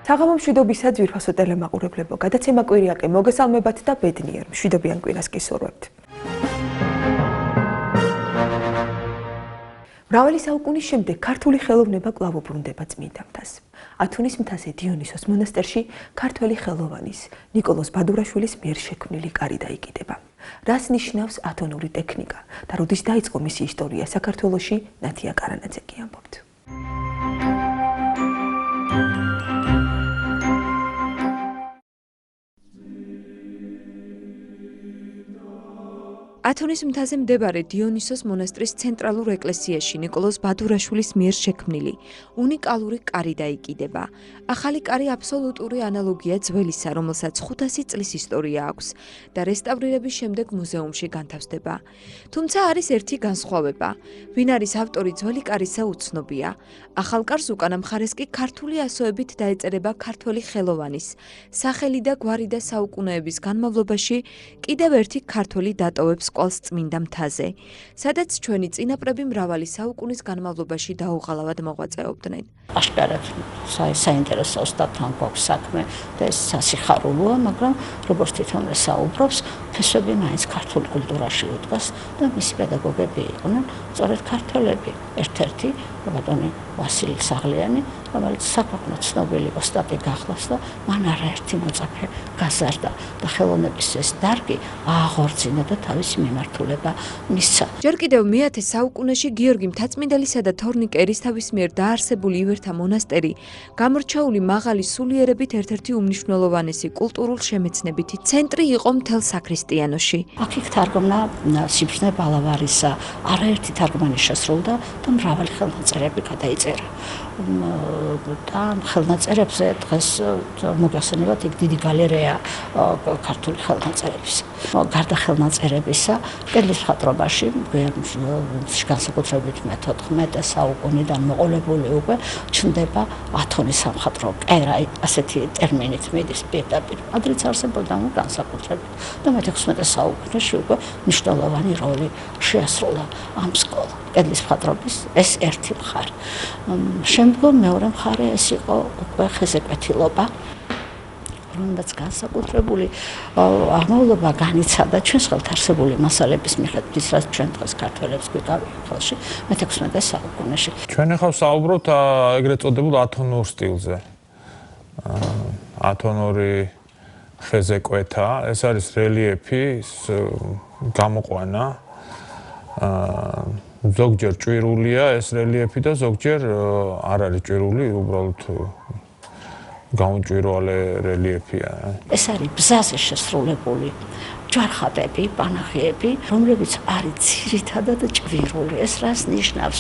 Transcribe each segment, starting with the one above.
საღამო მშვიდობისა ძვირფასო ტელემაყურებლებო, გადაცემა კვირიაკე მოგესალმებათ და ბედნიერ მშვიდობიან კვირას გისურვებთ. მრავალი საუკუნის შემდეგ ქართული ხელოვნება კვლავ უბრუნდება წმინდა მთას. ათონის მთაზე დიონისოს მონასტერში ქართველი ხელოვანის ნიკოლოზ ბადურაშვილის მიერ შექმნილი კარი დაიკიდება. რას ნიშნავს ათონური ტექნიკა და როდის დაიწყო მისი ისტორია საქართველოში, ნათია კარანაძე ამბობთ. ათონის მთაზე მდებარე დიონისოს მონასტრის ცენტრალურ ეკლესიაში ნიკოლოზ ბადურაშვილის მიერ შექმნილი უნიკალური კარი დაიკიდება. ახალი კარი აბსოლუტური ანალოგია ძველისა, რომელსაც 500 წლის ისტორია აქვს და რესტავრირების შემდეგ მუზეუმში განთავსდება. თუმცა არის ერთი განსხვავება. ვინ არის ავტორი ძველი კარისა უცნობია. ახალ კარს უკანა მხარეს კი ქართული ასოებით დაეწერება ქართველი ხელოვანის, სახელი და გვარი და საუკუნეების განმავლობაში კიდევ ერთი ქართველი დატოვებს კვალს წმინდა მთაზე, სადაც ჩვენი წინაპრები მრავალი საუკუნის განმავლობაში დაუღალავად მოღვაწეობდნენ. აშკარად საინტერესო თან გვაქვს საქმე და ეს სასიხარულოა, მაგრამ როგორც თვითონ საუბრობს, ფესვები მაინც ქართულ კულტურაში უდგას და მისი პედაგოგები იყვნენ სწორედ ქართველები. ერთ-ერთი ბატონი ვასილი საღლიანი, რომელიც საქვეყნო ცნობილი ოსტატი გახლავს და მან არაერთი მოწაფე გაზარდა და ხელოვნების ეს დარგი ააღორცინა და თავისი მიმართულება მისცა. ჯერ კიდევ მე-10 საუკუნეში გიორგი მთაწმინდელისა და თორნიკე ერისთავის მიერ დაარსებული ივერთა მონასტერი გამორჩეული მაღალი სულიერებით ერთ-ერთი უმნიშვნელოვანესი კულტურულ-შემეცნებითი ცენტრი იყო მთელ საქრისტიანოში. აქ თარგმნა სიბრძნე ბალავარისა, არაერთი თარგმანი შესრულდა და მრავალი ხელნაწერები გადაიწერა. და ხელნაწერებზე დღეს მოგახსენებათ იქ დიდი გალერეა ქართული ხელნაწერების. გარდა ხელნაწერებისა, კედლის მხატვრობაში განსაკუთრებით მე-14 საუკუნიდან მოყოლებული უკვე ჩნდება ათონის სამხატვრო კერა, ასეთი ტერმინით მიდის პირდაპირ. ადრეც არსებობდა განსაკუთრებით და მე-16 საუკუნეში უკვე მნიშვნელოვანი როლი შეასრულა ამ სკოლა. კედლის მხატვრობის ეს ერთი მხარე. შემდგომ მეორე მხარე ეს იყო უკვე ხეზეკვეთილობა, რომელსაც განსაკუთრებული აღმავლობა განიცადა ჩვენს ხელთ არსებული მასალების მიხედვით, რაც ჩვენ დღეს ქართველებს გვიგავია ხელში მე-16 საუკუნეში. ჩვენ ახლა საუბრობთ ეგრეთ წოდებულ ათონურ სტილზე. ათონური ხეზეკვეთა, ეს არის რელიეფი, გამოყვანა. ზოგჯერ ჭვირულია ეს რელიეფი და ზოგჯერ არ არის ჭვირული, უბრალოდ გამოჭვირვალე რელიეფია. ეს არის ბზაზე შესრულებული ჯვარხატები, პანახიები, რომლებიც არის ძირითადად ჭვირული. ეს რას ნიშნავს?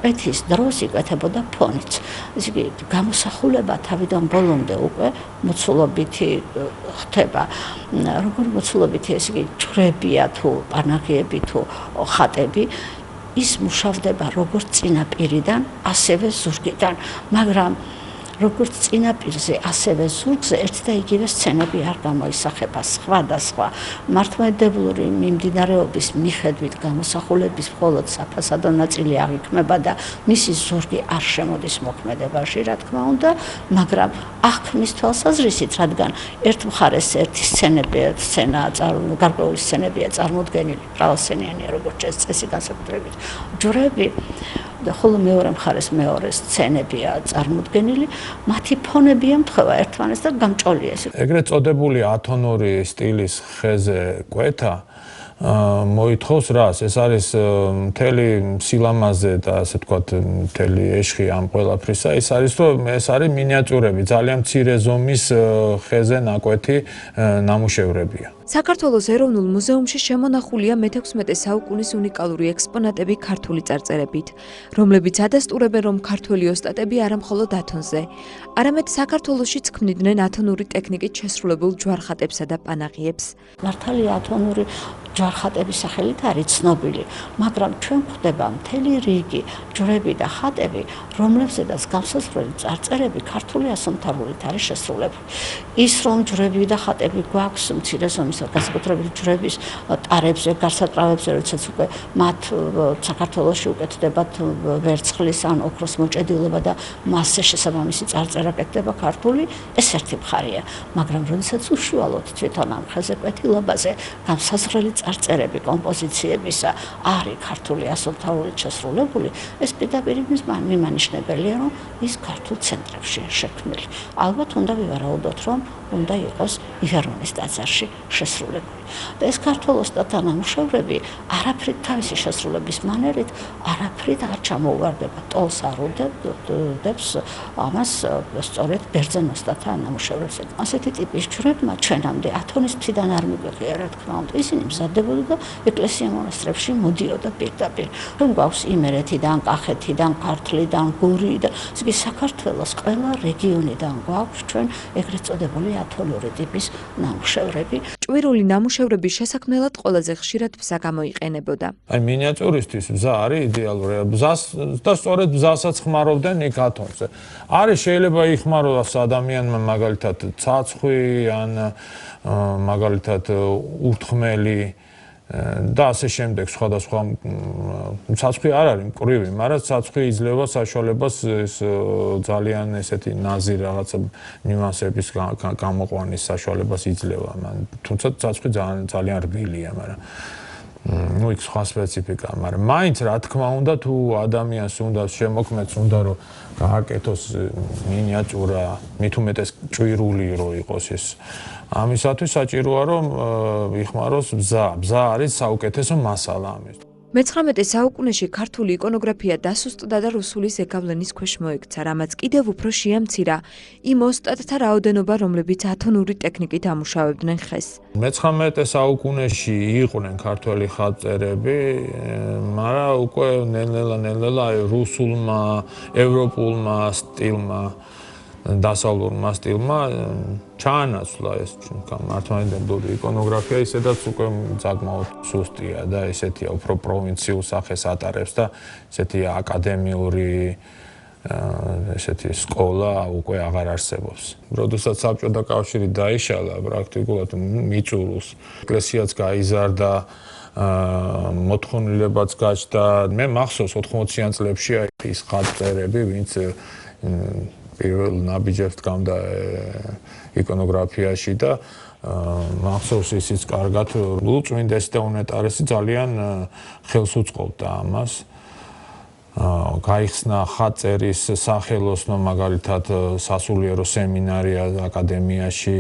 კვეთის დროს იკეთებოდა ფონიც. ესე იგი, გამოსახულება თავიდან ბოლომდე უკვე მოცულობითი ხდება. როგორი მოცულობითი, ესე იგი, ჯვრებია თუ პანახიები თუ ხატები, ის მუშავდება როგორც წინაპირიდან, ასევე ზურგიდან, მაგრამ როგორც წინაპირზე, ასევე ზურგზე ერთი და იგივე სცენები არ გამოისახება, სხვადასხვა მართლმადიდებლური მიმდინარეობის მიხედვით გამოსახულების მხოლოდ საფასადო ნაწილი აღიქმება და მისი ზურგი არ შემოდის მოქმედებაში, რა თქმა უნდა, მაგრამ აღქმის თვალსაზრისით, რადგან ერთ მხარეს ერთი გარკვეული სცენებია წარმოდგენილი, მრავალსცენიანია, როგორც წესი განსაკუთრებით ჯვრები და ხოლო მეორე მხარეს მეორე სცენებია წარმოდგენილი, მათი ფონები ემთხვევა ერთმანეთს და გამჭოლია ეს. ეგრეთ წოდებული ათონური სტილის ხეზე კვეთა მოითხოვს რას? ეს არის მთელი სილამაზე და ასე ვთქვათ, მთელი ეშხი ამ ყველაფრისა. ის არის, რომ ეს არის მინიატიურები, ძალიან მცირე ზომის ხეზე ნაკვეთი ნამუშევრებია. საქართველოს ეროვნულ მუზეუმში შემონახულია მე-16 საუკუნის უნიკალური ექსპონატები ქართული წარწერებით, რომლებიც ადასტურებენ, რომ ქართველი ოსტატები არა მხოლოდ ათონზე, არამედ საქართველოშიც ქმნიდნენ ათონური ტექნიკით შესრულებულ ჯვარხატებსა და პანახიებს. მართალია ათონური ჯვარხატების სახელით არის ცნობილი, მაგრამ ჩვენ გვხვდება მთელი რიგი ჯვრები და ხატები, რომლებზედაც განსაზღვრელი წარწერები ქართული ასომთავრულით არის შესრულებული. ის რომ ჯვრები და ხატები გვაქვს მცირე ზომის განსაკუთრებით ჯვრების ტარებზე, გარსატრავებზე, როდესაც უკვე მათ საქართველოში უკეთდებათ ვერცხლის ან ოქროს მოჭედილება და მასზე შესაბამისი წარწერა კეთდება ქართული, ეს ერთი მხარეა, მაგრამ როდესაც უშუალოდ თვითონ ამ ხელზეკვეთილობაზე განსაზღვრელი წარწერები კომპოზიციებისა არის ქართული ასომთავრულით შესრულებული, ეს პირდაპირ მიმანიშნებელია, რომ ის ქართულ ცენტრებში შექმნილი. ალბათ უნდა ვივარაუდოთ, რომ უნდა იყოს ივერონის ტაძარში შესრულებული. და ეს ქართველ ოსტატთა ნამუშევრები არაფრით თავისი შესრულების მანერით არაფრით არ ჩამოუვარდება ტოლს არ უდებს ამას სწორედ ბერძენ ოსტატთა ნამუშევრებს. ასეთი ტიპის ჯვრებმა ჩვენამდე ათონის მთიდან არ მიგვეღია, რა თქმა უნდა, ისინი მზადდებოდა და ეკლესია მონასტრებში მოდიოდა პირდაპირ. რომ გვაქვს იმერეთიდან, კახეთიდან, ქართლიდან, გურიიდან, ისე იგი საქართველოს ყველა რეგიონიდან გვაქვს ჩვენ ეგრეთ წოდებული ათონური ტიპის ნამუშევრები. ჭვირული ნამუშევრების შესაქმნელად ყველაზე ხშირად ბზა გამოიყენებოდა. აი მინიატურისთვის ბზა არის იდეალური. ბზას და სწორედ ბზასაც ხმარობდნენ იქ ათონზე. არის შეიძლება იხმაროს ადამიანმა მაგალითად ცაცხვი ან მაგალითად ურთხმელი და ასე შემდეგ სხვადასხვა ცაცხვი არ არის მკვრივი, მაგრამ ცაცხვი იძლევა საშუალებას ეს ძალიან ესეთი ნაზი რაღაცა ნიუანსების გამოყვანის საშუალებას იძლევა. თუმცა ცაცხვი ძალიან რბილია, მაგრამ ну იქ სხვა სპეციფიკაა, მაგრამ მაინც რა თქმა უნდა თუ ადამიანს უნდა შემოქმედს უნდა რომ გააკეთოს მინიატურა, მით უმეტეს ჭვირული რო იყოს ეს. ამისათვის საჭიროა რომ იხმაროს ბზა. ბზა არის საუკეთესო მასალა ამის. მე-19 საუკუნეში ქართული იკონოგრაფია დასუსტდა და რუსული ზეგავლენის ქვეშ მოექცა, რამაც კიდევ უფრო შეამცირა იმ ოსტატთა რაოდენობა, რომლებიც ათონური ტექნიკით ამუშავებდნენ ხეს. მე-19 საუკუნეში იყვნენ ქართველი ხატწერები, მაგრამ უკვე ნელ-ნელა რუსულმა, ევროპულმა სტილმა დასავლურმა სტილმა ჩაანაცვლა ეს მართლმადიდებლური იკონოგრაფია, ისედაც უკვე საკმაოდ სუსტია და ესეთია უფრო პროვინციულ სახეს ატარებს და ესეთი აკადემიური ესეთი სკოლა უკვე აღარ არსებობს. როდესაც საბჭოთა კავშირი დაიშალა, პრაქტიკულად მიწურულს ეკლესიაც გაიზარდა, მოთხოვნილებაც გაჩნდა. მე მახსოვს 80-იან წლებში ის ხატწერები, ვინც პირველ ნაბიჯებს დგამდა იკონოგრაფიაში და მახსოვს ისიც კარგად ლუწმინდესი და უნეტარესი ძალიან ხელს უწყობდა ამას. გაიხსნა ხატწერის სახელოსნო მაგალითად სასულიერო სემინარია აკადემიაში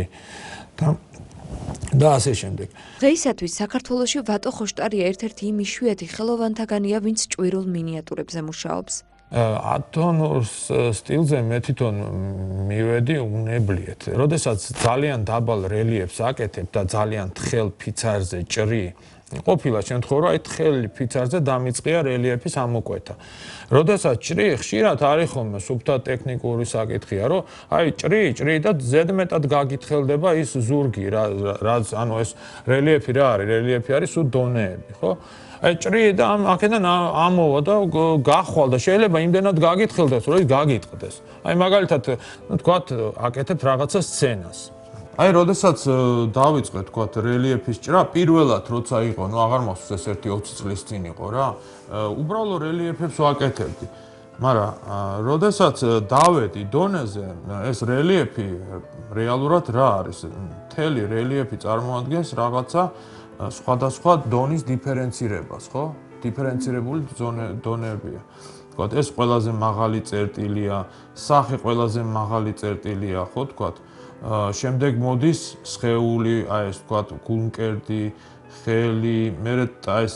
და ასე შემდეგ. დღეისათვის საქართველოში ვატო ხოშტარია ერთ-ერთი იმ იშვიათი ხელოვანთაგანია, ვინც ჭვირულ მინიატურებზე მუშაობს. ათონურ სტილზე მე თვითონ მივედი უნებლიეთ. როდესაც ძალიან დაბალ რელიეფს აკეთებ და ძალიან თხელ ფიცარზე ჭრი, ყოფილა შემთხვევა, აი თხელ ფიცარზე დამიწყია რელიეფის ამოკვეთა. როდესაც ჭრი, ხშირად არის ხოლმე სუფთა ტექნიკური საკითხია, რომ აი ჭრი და ზედმეტად გაგითხელდება ის ზურგი, რაც ანუ ეს რელიეფი რა არის? რელიეფი არის სულ დონეები, ხო? აი ჭრი და აქედან ამოვა და გახვალ და შეიძლება იმდენად გაგითხელდეს, რომ ის გაგიტყდეს. აი მაგალითად, თქვათ, აკეთებთ რაღაცა სცენას. აი, როდესაც დავიწყე, თქვათ, რელიეფის ჭრა, პირველად როცა იყო, ну აღარ მახსოვს ეს 1-20 წლის წინ იყო რა. უბრალო რელიეფებს ვაკეთებდი. მაგრამ როდესაც დავედი დონეზე, ეს რელიეფი რეალურად რა არის? მთელი რელიეფი წარმოადგენს რაღაცა სხვადასხვა დონის დიფერენცირებას, ხო? დიფერენცირებული დონებია. თქვათ, ეს ყველაზე მაღალი წერტილია, სახე ყველაზე მაღალი წერტილია, ხო, თქვათ. შემდეგ მოდის სხეული, აი ეს თქვათ, გულმკერდი, ხელი, მერე ეს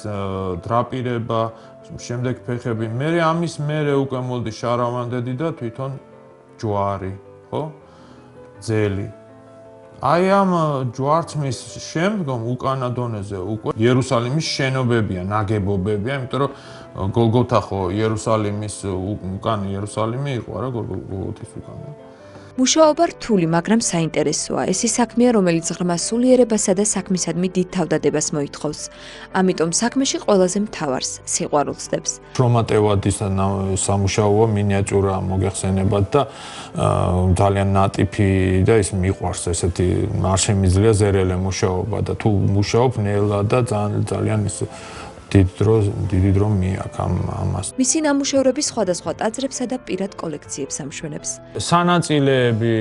დრაპირება, შემდეგ ფეხები. მერე ამის მერე უკვე მოდის შარავანდედი და თვითონ ჯვარი, ხო? ძელი. აი ამ ჯვარცმის შემდგომ უკანა დონეზე უკვე იერუსალიმის შენობებია, ნაგებობებია, იმიტომ რომ გოლგოთა ხო იერუსალიმის უკან იერუსალიმი იყო რა, გოლგოთის უკან. მუშაობა რთული, მაგრამ საინტერესოა. ეს ის საქმეა, რომელიც ღრმა სულიერებასა და საქმისადმი დიდ თავდადებას მოითხოვს. ამიტომ საქმეში ყველაზე მთავარს სიყვარულს დებს. შრომატევადის სამუშაოა მინიატურა მოგეხსენებათ და ძალიან ნატიფი და ის მიყვარს ესეთი არ შემიძლია ზერელე მუშაობა და თუ მუშაობ ნელა და ძალიან ის დიდი დრო მიაქ ამას. მისი ნამუშევრები სხვადასხვა ტაძრებსა და პირად კოლექციებს ამშვენებს. სანაწილეები,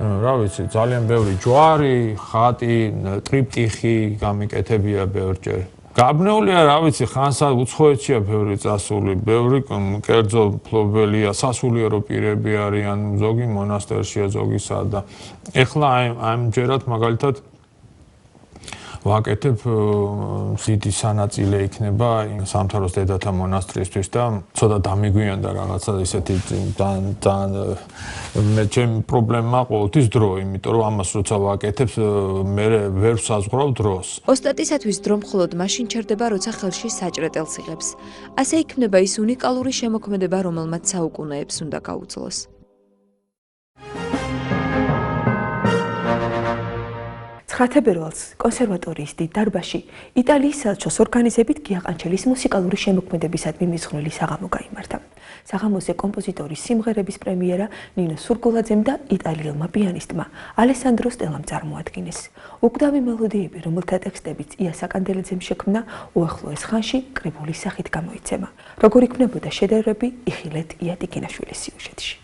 რა ვიცი, ძალიან ბევრი ჯვარი, ხატი, ტრიპტიხი გამიკეთებია ბევრჯერ. გაბნეულია, რა ვიცი, ხანსა უცხოეთშია ბევრი წასული, ბევრი კერძო მფლობელია, სასულიერო პირები არიან, ზოგი მონასტერშია, ზოგი სადა. ეხლა ამჯერად მაგალითად ვაკეთებ დიდი სანაწილე იქნება სამთავროს დედათა მონასტრისთვის და ცოტა დამიგვიანდა რაღაცა ისეთი მე ჩემი პრობლემა ყოველთვის დრო, იმიტომ რომ ამას როცა ვაკეთებ მე ვერ საზღვრავ დროს. ოსტატისათვის დრო მხოლოდ მაშინ ჩერდება, როცა ხელში საჭრეტელს იღებს. ასე იქმნება ის უნიკალური შემოქმედება, რომელმაც საუკუნეებს უნდა გაუძლოს. ხათებერვალს კონსერვატორიის დიდ დარბაზში იტალიის საელჩოს ორგანიზებით გია ყანჩელის მუსიკალური შემოქმედებისადმი მიზღვნილი საღამო გაიმართა. საღამოზე კომპოზიტორის სიმღერების პრემიერა ნინო სურგულაძემ და იტალიელმა პიანისტმა ალესანდრო სტელამ წარმოადგინეს. უკვდავი მელოდიები, რომელთა ტექსტებიც ია საკანდელეძემ შექმნა, უახლოეს ხანში კრებულის სახით გამოიცემა. როგორ იქმნებოდა შედევრები, იხილეთ ია ტიკინაშვილის სიუჟეტში.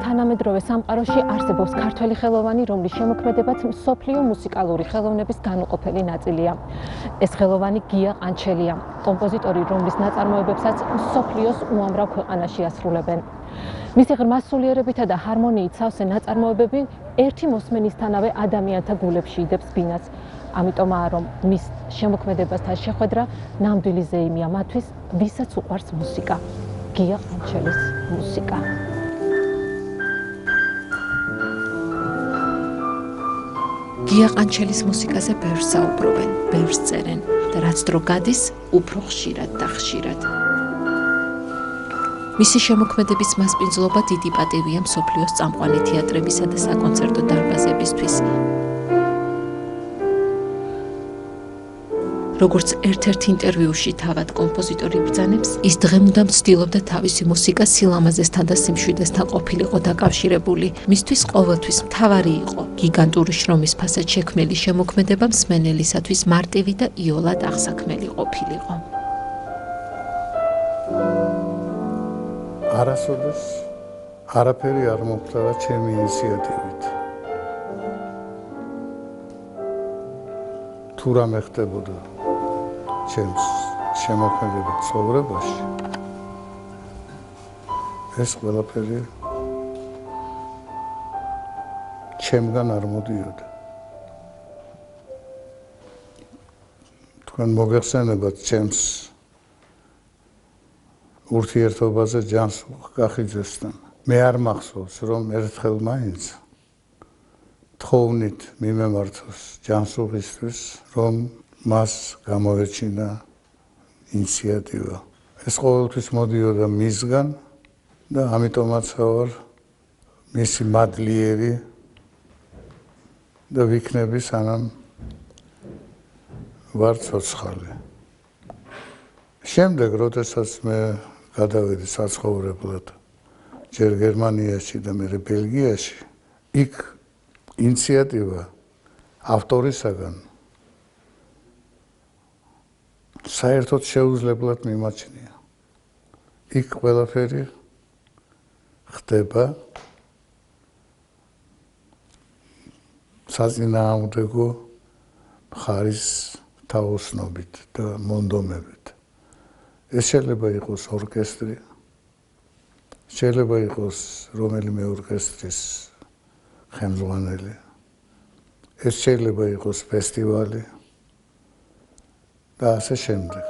თანამედროვე სამყაროში არსებობს ქართველი ხელოვანი, რომლის შემოქმედებაც მსოფლიო მუსიკალური ხელოვნების განუყოფელი ნაწილია. ეს ხელოვანი გია ყანჩელია, კომპოზიტორი, რომლის ნაწარმოებებსაც მსოფლიოს უამრავ ქვეყანაში ასრულებენ. მისი ღრმა სულიერებითა და ჰარმონიით სავსე ნაწარმოებები ერთი მოსმენისთანავე ადამიანთა გულებში იდებს ბინას. ამიტომაა, რომ მის შემოქმედებასთან შეხვედრა ნამდვილი ზეიმია მათთვის, ვისაც უყვარს მუსიკა. გია ყანჩელის მუსიკა. გია ყანჩელის მუსიკაზე ბევრს საუბრობენ, ბევრს წერენ და რაც დრო გადის, უფრო ხშირად და ხშირად. მისი შემოქმედების მასპინძლობა დიდი პატივია მსოფლიოს წამყვანი თეატრებისა და საკონცერტო დარბაზებისთვის. როგორც ერთ-ერთ ინტერვიუში თავად კომპოზიტორი ბრძანებს, ის დღემდე ცდილობდა თავისი მუსიკა სილამაზესთან და სიმშვიდესთან ყოფილიყო დაკავშირებული. მისთვის ყოველთვის მთავარი იყო გიგანტური შრომის ფასად შექმნილი შემოქმედება მსმენელისათვის მარტივი და იოლად აღსაქმელი ყოფილიყო. არასოდეს არაფერი არ მომხდარა ჩემი ინიციატივით. თუ რამე ხდებოდა ჩემს შემოქმედებით ცხოვრებაში, ეს ყველაფერი ჩემგან არ მოდიოდა. თქვენ მოგეხსენებათ ჩემს ურთიერთობაზე ჯანს კახიძესთან. მე არ მახსოვს, რომ ერთხელ მაინც თხოვნით მიმემართოს ჯანსუღისთვის, რომ მას გამოეჩინა ინიციატივა. ეს ყოველთვის მოდიოდა მისგან და ამიტომაც ვარ მისი მადლიერი და ვიქნები სანამ ვარ ცოცხალი. შემდეგ, როდესაც მე გადავედი საცხოვრებლად ჯერ გერმანიაში და მერე ბელგიაში, იქ ინიციატივა ავტორისაგან საერთოდ შეუძლებლად მიმაჩნია. იქ ყველაფერი ხდება საწინააღმდეგო მხარის თაოსნობით და მონდომებით. ეს შეიძლება იყოს ორკესტრი, შეიძლება იყოს რომელიმე ორკესტრის ხელმძღვანელი. ეს შეიძლება იყოს ფესტივალი და ასე შემდეგ.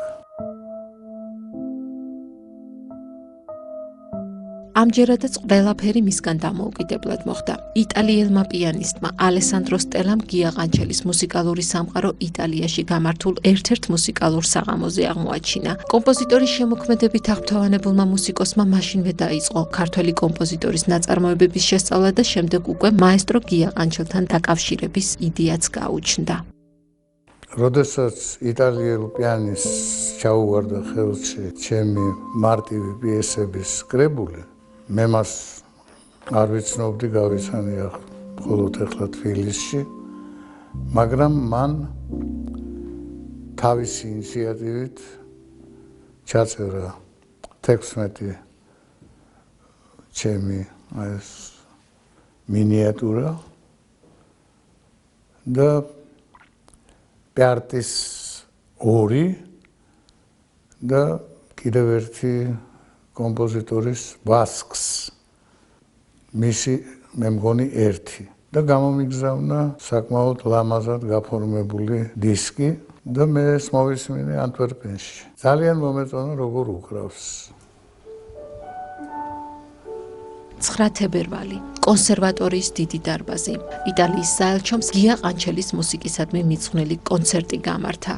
ამჯერადაც ყველაფერი მისგან დამოუკიდებლად მოხდა. იტალიელმა პიანისტმა ალესანდრო სტელამ გია ყანჩელის მუსიკალური სამყარო იტალიაში გამართულ ერთ-ერთ მუსიკალურ საღამოზე აღმოაჩინა. კომპოზიტორის შემოქმედებით აღფრთოვანებულმა მუსიკოსმა მაშინვე დაიწყო ქართველი კომპოზიტორის ნაწარმოებების შესწავლა და შემდეგ უკვე მაესტრო გია ყანჩელთან დაკავშირების იდეაც გაუჩნდა. როდესაც იტალიელ პიანისტს ჩაუვარდა ხელში ჩემი მარტივი პიესების კრებული, მე მას არ ვიცნობდი, გავიცანია მხოლოდ ეხლა თბილისში, მაგრამ მან თავისი ინიციატივით ჩაწერა 16 ჩემი ეს მინიატურა და პარტის 2 და კიდევ ერთი კომპოზიტორის ვასკს მისი მე მგონი 1 და გამომიგზავნა საკმაოდ ლამაზად გაფორმებული დისკი და მე ეს მოვისმინე ანტვერპენში. ძალიან მომეწონა როგორ უკრავს. 9 თებერვალი კონსერვატორიის დიდი დარბაზი. იტალიის საელჩომ გია ყანჩელის მუსიკისადმი მიძღვნილი კონცერტი გამართა.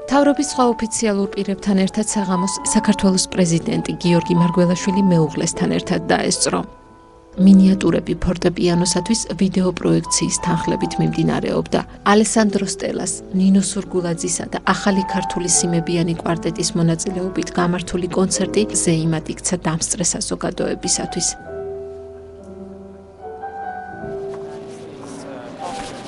მთავრობის სხვა ოფიციალურ პირებთან ერთად საღამოს საქართველოს პრეზიდენტი გიორგი მარგველაშვილი მეუღლესთან ერთად დაესწრო. მინიატურები ფორტეპიანოსათვის ვიდეო პროექციის თანხლებით მიმდინარეობდა. ალესანდრო სტელას, ნინო სურგულაძისა და ახალი ქართული სიმებიანი კვარტეტის მონაწილეობით გამართული კონცერტი ზეიმად იქცა დამსწრე საზოგადოებისათვის.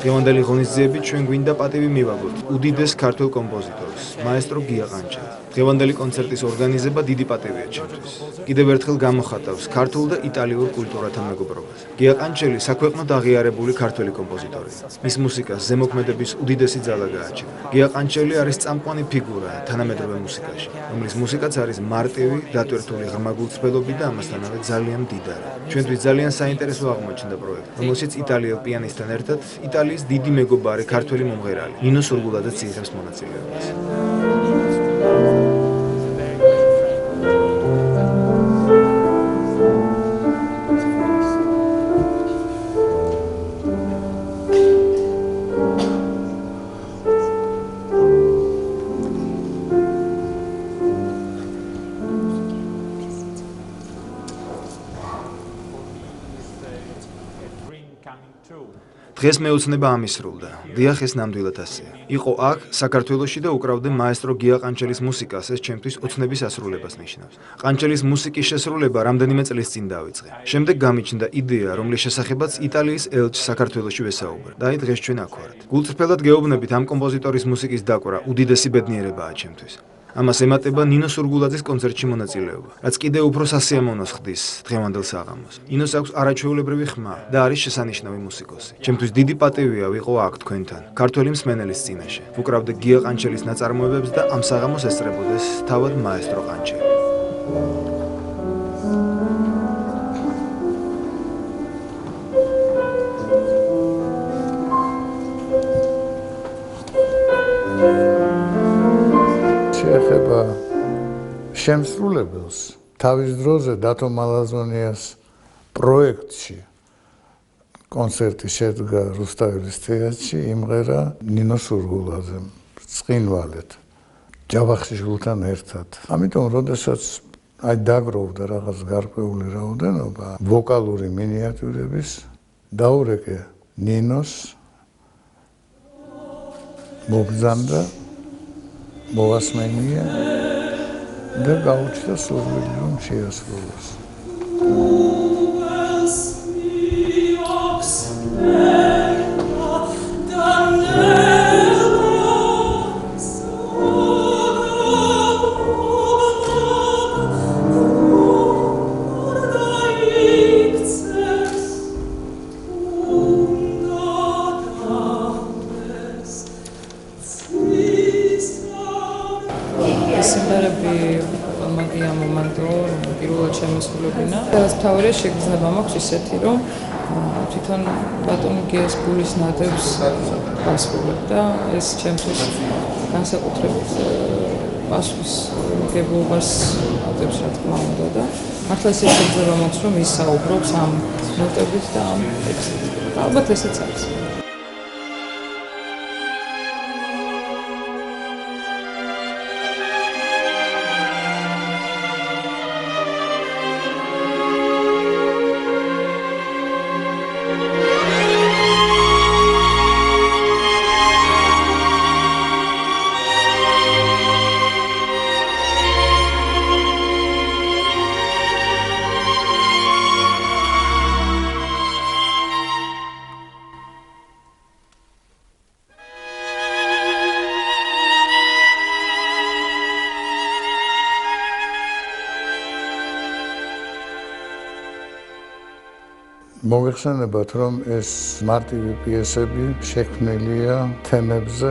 დღევანდელი ღონისძიებით ჩვენ გვინდა პატივი მივაგოთ უდიდეს ქართულ კომპოზიტორს, მაესტრო გია ყანჩელს. დღევანდელი კონცერტის ორგანიზება დიდი პატივია ჩემთვის. კიდევ ერთხელ გამოხატავს ქართულ და იტალიურ კულტურათა მეგობრობას. გია ყანჩელი საქვეყნოდ აღიარებული ქართველი კომპოზიტორია. მის მუსიკას ზემოქმედების უდიდესი ძალა გააჩნია. გია ყანჩელი არის წამყვანი ფიგურა თანამედროვე მუსიკაში, რომლის მუსიკაც არის მარტივი, დატვირთული ღრმა გულწრფელობით და ამასთანავე ძალიან მდიდარი. ჩვენთვის ძალიან საინტერესო აღმოჩნდა პროექტი, რომელშიც იტალიელ პიანისტთან ერთად იტალიის დიდი მეგობარი ქართველი მომღერალი ნინო სურგულაძეც იღებს მონაწილეობას. დღეს მეოცნება ამისრულდა. დიახ, ეს ნამდვილად ასეა. იყო აქ, საქართველოში და უკრავდა მაესტრო გია ყანჩელის მუსიკას, ეს ჩემთვის ოცნების ასრულებას ნიშნავს. ყანჩელის მუსიკის შესრულება რამდენიმე წლის წინ დავიწყე. შემდეგ გამიჩნდა იდეა, რომლის შესახებაც იტალიის ელჩს საქართველოში ვესაუბრე. და აი დღეს ჩვენ აქ ვართ. გულწრფელად გეუბნებით, ამ კომპოზიტორის მუსიკის დაკვრა უდიდესი ბედნიერებაა ჩემთვის. ამას ემატება ნინო სურგულაძის კონცერტში მონაწილეობა, რაც კიდევ უფრო სასიამოვნოს ხდის დღევანდელ საღამოს. ნინოს აქვს არაჩვეულებრივი ხმა და არის შესანიშნავი მუსიკოსი. ჩემთვის დიდი პატივია ვიყო აქ თქვენთან, ქართველი მსმენელის წინაშე. უკრავდე გია ყანჩელის ნაწარმოებებს და ამ საღამოს ესწრებოდეს თავად მაესტრო ყანჩელი. ეხება შემსრულებელს თავის დროზე დათო მალაზონიას პროექტში კონცერტი შედგა რუსთაველის თეატრში, იმღერა ნინო სურგულაძემ წყინვალეთ ჯავახიშვილთან ერთად. ამიტომ როდესაც აი დაგროვდა რაღაც გარკვეული რაოდენობა ვოკალური მინიატურების, დაურეკე ნინოს, მობრძანდა, მოვასმენია და გაუჩნდა სურვილი, რომ შეასრულოს. სიმღერები მაგია მომენტო პირველად შემოსულებინა რაც მთავარია შეგრძნება მაქვს ისეთი, რომ თვითონ ბატონი გიას გულის ნადევს ვასრულებ და ეს ჩემთვის განსაკუთრებით პასუხის მიღებულობას აწევს, რა თქმა უნდა და მართლა ეს შეგრძნება მაქვს, რომ ის საუბრობს ამ ნოტებით და ამ ტექსტით. ალბათ ესეც არის. მოგეხსენებათ, რომ ეს მარტივი პიესები შექმნილია თემებზე,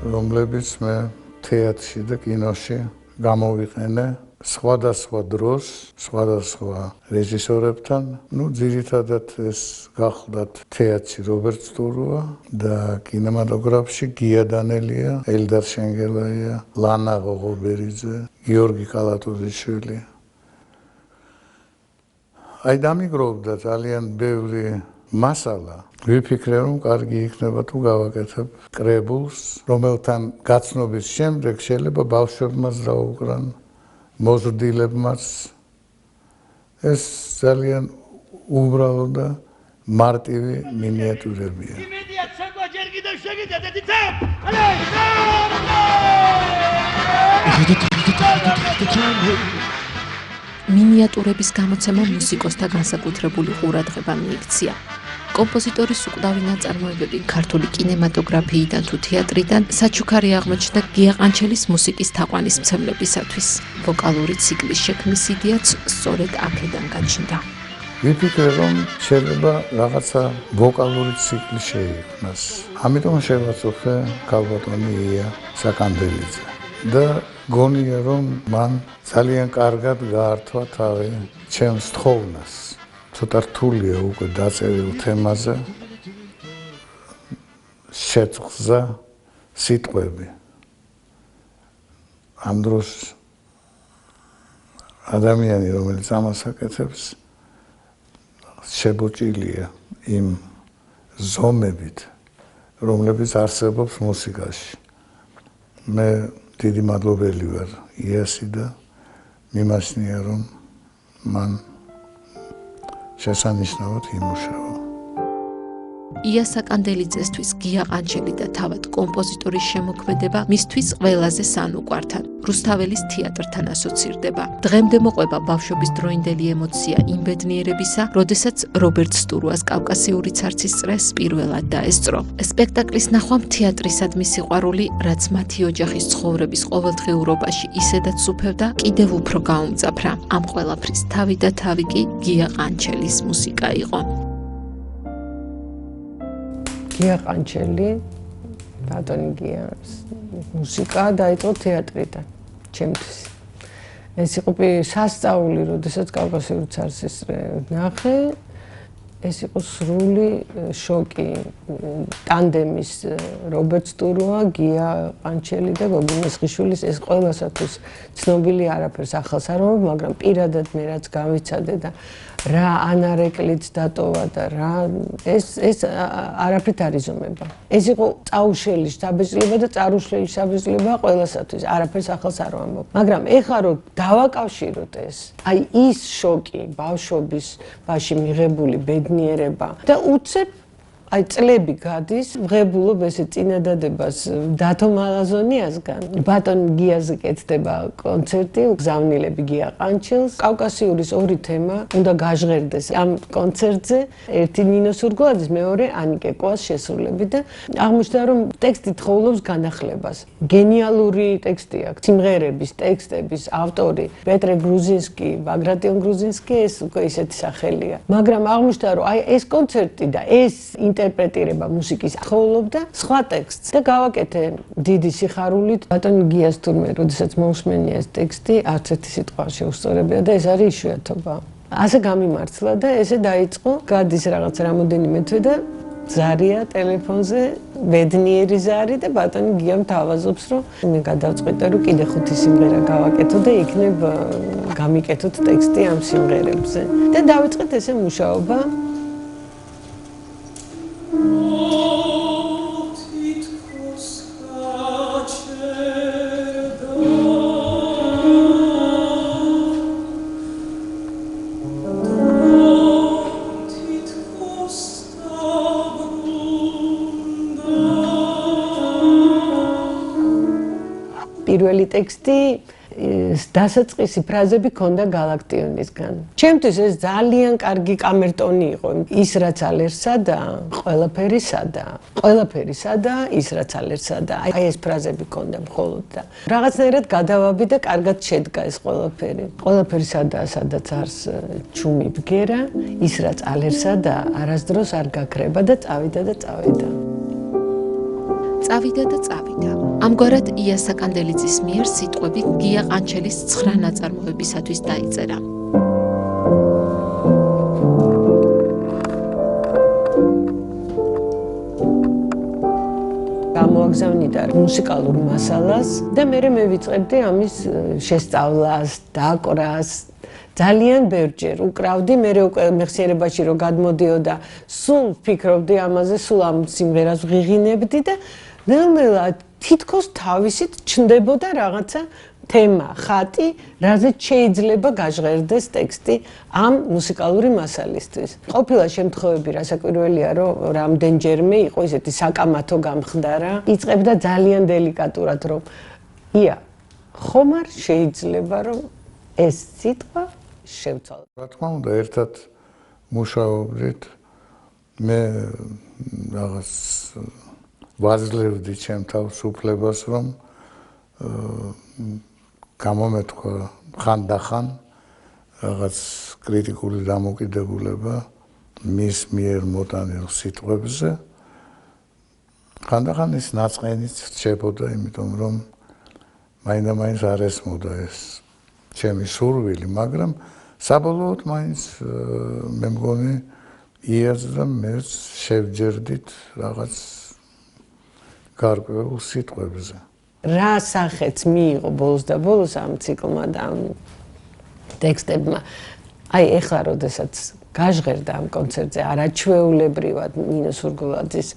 რომლებიც მე თეატრში და კინოში გამოვიყენე სხვადასხვა დროს, სხვადასხვა რეჟისორებთან. ძირითადად ეს გახლდათ თეატრში რობერტ სტურუა და კინემატოგრაფში გია დანელია, ელდარ შენგელაია, ლანა ღოღობერიძე, გიორგი კალატოზიშვილი. აი დამიგროვდა ძალიან ბევრი მასალა. ვიფიქრე, რომ კარგი იქნება თუ გავაკეთებ კრებულს, რომელთან გაცნობის შემდეგ შეიძლება ბავშვებმაც დაუკრან, მოზრდილებმაც. ეს ძალიან უბრალო და მარტივი მინიატიურებია. მინიატურების გამოცემა მუსიკოსთა განსაკუთრებული ყურადღება მიიქცია. კომპოზიტორის უკვდავი ნაწარმოებები ქართული კინემატოგრაფიიდან თუ თეატრიდან საჩუქარი აღმოჩნდა გია ყანჩელის მუსიკის თაყვანისმცემლებისათვის. ვოკალური ციკლის შექმნის იდეაც სწორედ აქედან გაჩნდა. ვიფიქრე, რომ შეიძლება რაღაცა ვოკალური ციკლი შეიქმნას. ამიტომ შევაწუხე ქალბატონი ია საკანდელიძე და გონია, რომ მან ძალიან კარგად გაართვა თავი ჩემს თხოვნას. ცოტა რთულია უკვე დაწერილ თემაზე შეწყდა სიტყვები. ამ დროს ადამიანი, რომელიც ამას აკეთებს, შებოჭილია იმ ზომებით, რომლებიც არსებობს მუსიკაში. მე დიდი მადლობელი ვარ იასი და მიმაჩნია, რომ მან შესანიშნავად იმუშავა. ია საკანდელიძესთვის გია ყანჩელი და თავად კომპოზიტორის შემოქმედება მისთვის ყველაზე სანუკვართან, რუსთაველის თეატრთან ასოცირდება. დღემდე მოყვება ბავშვობის დროინდელი ემოცია იმ ბედნიერებისა, როდესაც რობერტ სტურუას კავკასიური ცარცის წრეს პირველად დაესწრო. სპექტაკლის ნახვამ თეატრისადმი სიყვარული, რაც მათი ოჯახის ცხოვრების ყოველდღიურობაში ისედაც უფევდა, კიდევ უფრო გაუმძაფრა. ამ ყველაფრის თავი და თავი კი გია ყანჩელის მუსიკა იყო. გია ყანჩელი, ბატონი გიას მუსიკა დაიწყო თეატრიდან, ჩემთვის. ეს იყო სასწაული, როდესაც კავკასიური ცარცის ნახე, ეს იყო სრული შოკი ტანდემის რობერტ სტურუა, გია ყანჩელი და გოგი მესხიშვილის ეს ყველასათვის ცნობილი არაფერს ახალს არ ვამბობ, მაგრამ პირადად მე რაც გავიცადე და რა ანარეკლიც დატოვა და რა ეს არაფრით არ იზომება. ეს იყო წაუშელი შთაბეჭდილება და წარუშლელი შთაბეჭდილება ყველასათვის, არაფერს ახალს არ ვამბობ. მაგრამ ეხლა რომ დავაკავშიროთ ეს, აი ის შოკი, ბავშვობის ბაში მიღებული ბედნიერება და უცებ აი წლები გადის, ვღებულობ ესე წინადადებას დათო მალაზონიასგან. ბატონ გიაზე კეთდება კონცერტი, გზავნილები გია ყანჩელს. კავკასიურის ორი თემა უნდა გაჟღერდეს ამ კონცერტზე. ერთი ნინო სურგულაძის, მეორე ანიკე კვას შესრულები და აღმოჩნდა, რომ ტექსტი თხოვლობს განახლებას. გენიალური ტექსტი აქვს. სიმღერების, ტექსტების ავტორი პეტრე გრუზინსკი, ბაგრატიონ გრუზინსკი, ეს უკვე ისეთი სახელია. მაგრამ აღმოჩნდა, რომ აი ეს კონცერტი და ეს ინტერპრეტირება მუსიკის ახლობდა სხვა ტექსტს და გავაკეთე დიდი სიხარულით ბატონ გიას თურმე, როდესაც მოусმენია ეს ტექსტი, არც ერთი სიტყვა შეუსწორებია და ეს არის იშვიათობა. ასე გამიმართლა და ესე დაიწყო, გადის რაღაც რამოდენიმე თვე და ზარია ტელეფონზე, ბედნიერი ზარი და ბატონი გიამ თავაზობს, რომ მე გადავწყვიტე, რომ კიდე 5 სიმღერა გავაკეთო და იქნებ გამიკეთოთ ტექსტი ამ სიმღერებზე. და დავიწყეთ ესე მუშაობა. პირველი ტექსტი დასაწყისი ფრაზები ქონდა გალაქტიონისგან. ჩემთვის ეს ძალიან კარგი კამერტონი იყო. ის რაც ალერსა და ყველაფერისა და ყველაფერისა და ის რაც ალერსა და აი ეს ფრაზები ქონდა მხოლოდ და რაღაცნაირად გადავაბი და კარგად შედგა ეს ყველაფერი. ყველაფერისა და სადაც არს ჩუმი ბგერა, ის რაც ალერსა და არასდროს არ გაქრება და წავიდა და წავიდა. წავიდა და წავიდა. ამგვარად ია საკანდელიძის მიერ სიტყვები გია ყანჩელის 9 ნაწარმოებისათვის დაიწერა. გამოაგზავნიდა მუსიკალურ მასალას და მე ვიწყებდი ამის შესწავლას, დაკვრას. ძალიან ბევრჯერ უკრავდი, მე უკვე მეხსიერებაში რომ გადმოდიოდა, სულ ფიქრობდი ამაზე, სულ ამ სიმღერას ვღიღინებდი და ნელ-ნელა თითქოს თავისით ჩნდებოდა რაღაცა თემა, ხატი, რაზეც შეიძლება გაჟღერდეს ტექსტი ამ მუსიკალური მასალისთვის. ყოფილა შემთხვევები, რასაკვირველია, რომ რამდენჯერმე იყო ისეთი საკამათო გამხდარა. იწყებდა ძალიან დელიკატურად, რომ ია, ხომ არ შეიძლება რომ ეს სიტყვა შევცვალო. რა თქმა უნდა, ერთად მუშაობდით. მე რაღაც ვაძლევდი ჩემ თავს უფლებას, რომ გამომეთქვა ხანდახან რაღაც კრიტიკული დამოკიდებულება მის მიერ მოტანილ სიტყვებზე. ხანდახან ის ნაწყენიც რჩებოდა, იმიტომ რომ მაინდა-მაინც არ ესმოდა ეს ჩემი სურვილი, მაგრამ საბოლოოდ მაინც მე მგონი იაც და მეც შევჯერდით რაღაც გარკვეულ სიტყვებზე. რა სახეც მიიღო ბოლოს და ბოლოს ამ ციკლმა და ამ ტექსტებმა. აი ეხლა როდესაც გაჟღერდა ამ კონცერტზე არაჩვეულებრივად ნინო სურგულაძის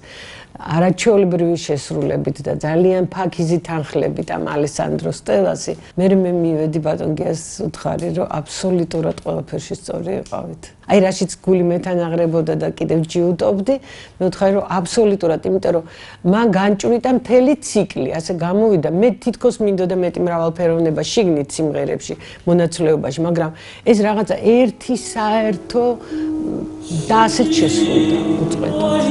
არაჩვეულებრივი შესრულებით და ძალიან ფაქიზი თანხლებით ამ ალესანდრო სტელასი, მე მივედი ბატონ გიას უთხარი, რომ აბსოლუტურად ყველაფერში სწორი იყავით. აი რაშიც გული მეთან აღრებოდა და კიდევ ჯიუტობდი, მე ვთხარი, რომ აბსოლუტურად, იმიტომ რომ მან განჭვრიტა მთელი ციკლი, ასე გამოვიდა. მე თითქოს მინდოდა მეტი მრავალფეროვნება შიგნით სიმღერებში, მონაცვლეობაში, მაგრამ ეს რაღაცა ერთი საერთო და ასეთ შესრულდა უწყვეტად.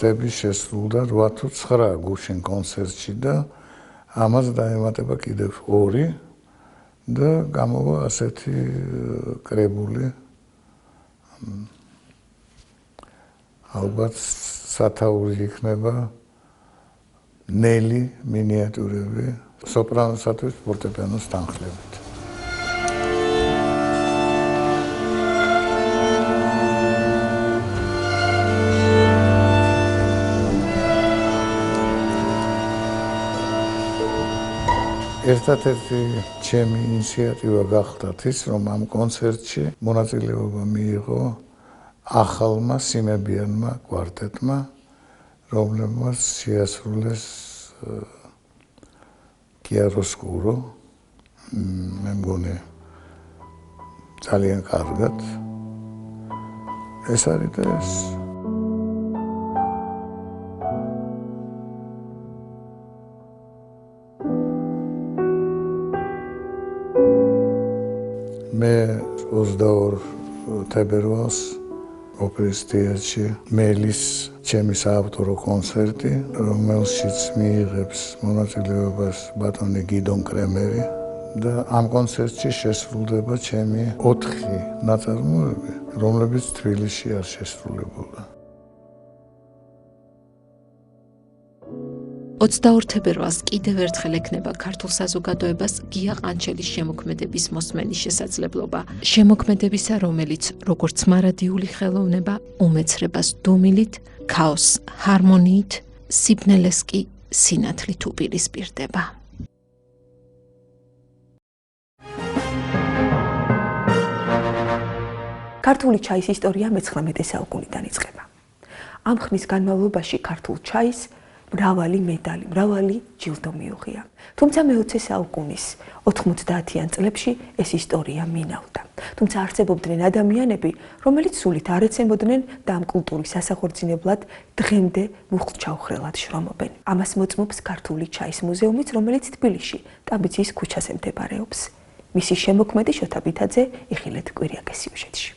ტექსტები შესრულდა 8 თუ 9 გუშინ კონცერტში და ამას დაემატება კიდევ 2 და გამოვა ასეთი კრებული. ალბათ სათაური იქნება ნელი მინიატიურები სოპრანოსათვის ფორტეპიანოს თანხლებით. ერთადერთი ჩემი ინიციატივა გახდათ ის, რომ ამ კონცერტში მონაწილეობა მიიღო ახალმა სიმებიანმა კვარტეტმა, რომლებმაც შეასრულეს კიაროსკურო, მე მგონი ძალიან კარგად. ეს არის და ეს. მე 22 თებერვალს ოპერის თეატრში მელის ჩემი საავტორო კონცერტი, რომელშიც მიიღებს მონაწილეობას ბატონი გიდონ კრემერი და ამ კონცერტში შესრულდება ჩემი 4 ნაწარმოები, რომლებიც თბილისში არ შესრულებულა. 22 თებერვალს კიდევ ერთხელ ექნება ქართულ საზოგადოებას გია ყანჩელის შემოქმედების მოსმენის შესაძლებლობა. შემოქმედებისა, რომელიც როგორც მარადიული ხელოვნება, უმეცრებას დუმილით, ქაოსს ჰარმონიით, სიბნელეს კი სინათლით უპირისპირდება. ქართული ჩაის ისტორია მე-19 საუკუნიდან იწყება. ამ ხნის განმავლობაში ქართულ ჩაის მრავალი მედალი, მრავალი ჯილდო მიუღია. თუმცა მე-20 საუკუნის 90-იან წლებში ეს ისტორია მინავდა. თუმცა არსებობდნენ ადამიანები, რომელიც სულით არ ეცემოდნენ და ამ კულტურის ასახორძინებლად დღემდე მუხტჩაუხრელად შრომობენ. ამას მოწმობს ქართული ჩაის მუზეუმიც, რომელიც თბილისში, ტაბიძის ქუჩაზე მდებარეობს. მისი შემოქმედი შოთა ბითაძე იხილეთ კვირიაკეს სიუჟეტში.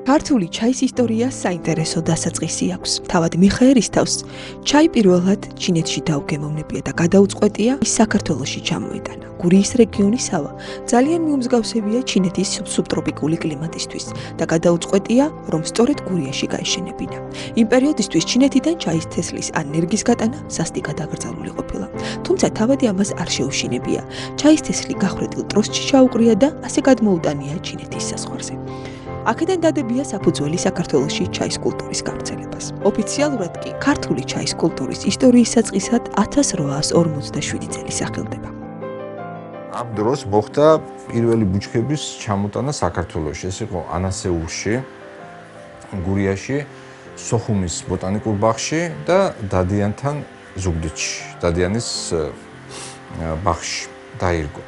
ქართული ჩაის ისტორია საინტერესო დასაწყისი აქვს. თავად მიხეილ ერისთავს ჩაი პირველად ჩინეთში დაუგემოვნებია და გადაუწყვეტია ის საქართველოში ჩამოიტანა. გურიის რეგიონის ჰავა ძალიან მიუმსგავსებია ჩინეთის სუბტროპიკული კლიმატისთვის და გადაუწყვეტია, რომ სწორედ გურიაში გაეშენებინა. იმ პერიოდისთვის ჩინეთიდან ჩაის თესლის ან ნერგის გატანა სასტიკად აკრძალული ყოფილა. თუმცა თავადი ამას არ შეუშინებია. ჩაის თესლი გახრედილ ტროსში ჩაუყრია და ასე გადმოუტანია ჩინეთის საზღვარზე. აქედან დადებია საფუძველი საქართველოში ჩაის კულტურის გავრცელებას. ოფიციალურად კი ქართული ჩაის კულტურის ისტორიის საწყისად 1857 წელი სახელდება. ამ დროს მოხდა პირველი ბუჩქების ჩამოტანა საქართველოში. ეს იყო ანასეულში, გურიაში, სოხუმის ბოტანიკურ ბაღში და დადიანთან ზუგდიდში, დადიანის ბაღში დაირგო.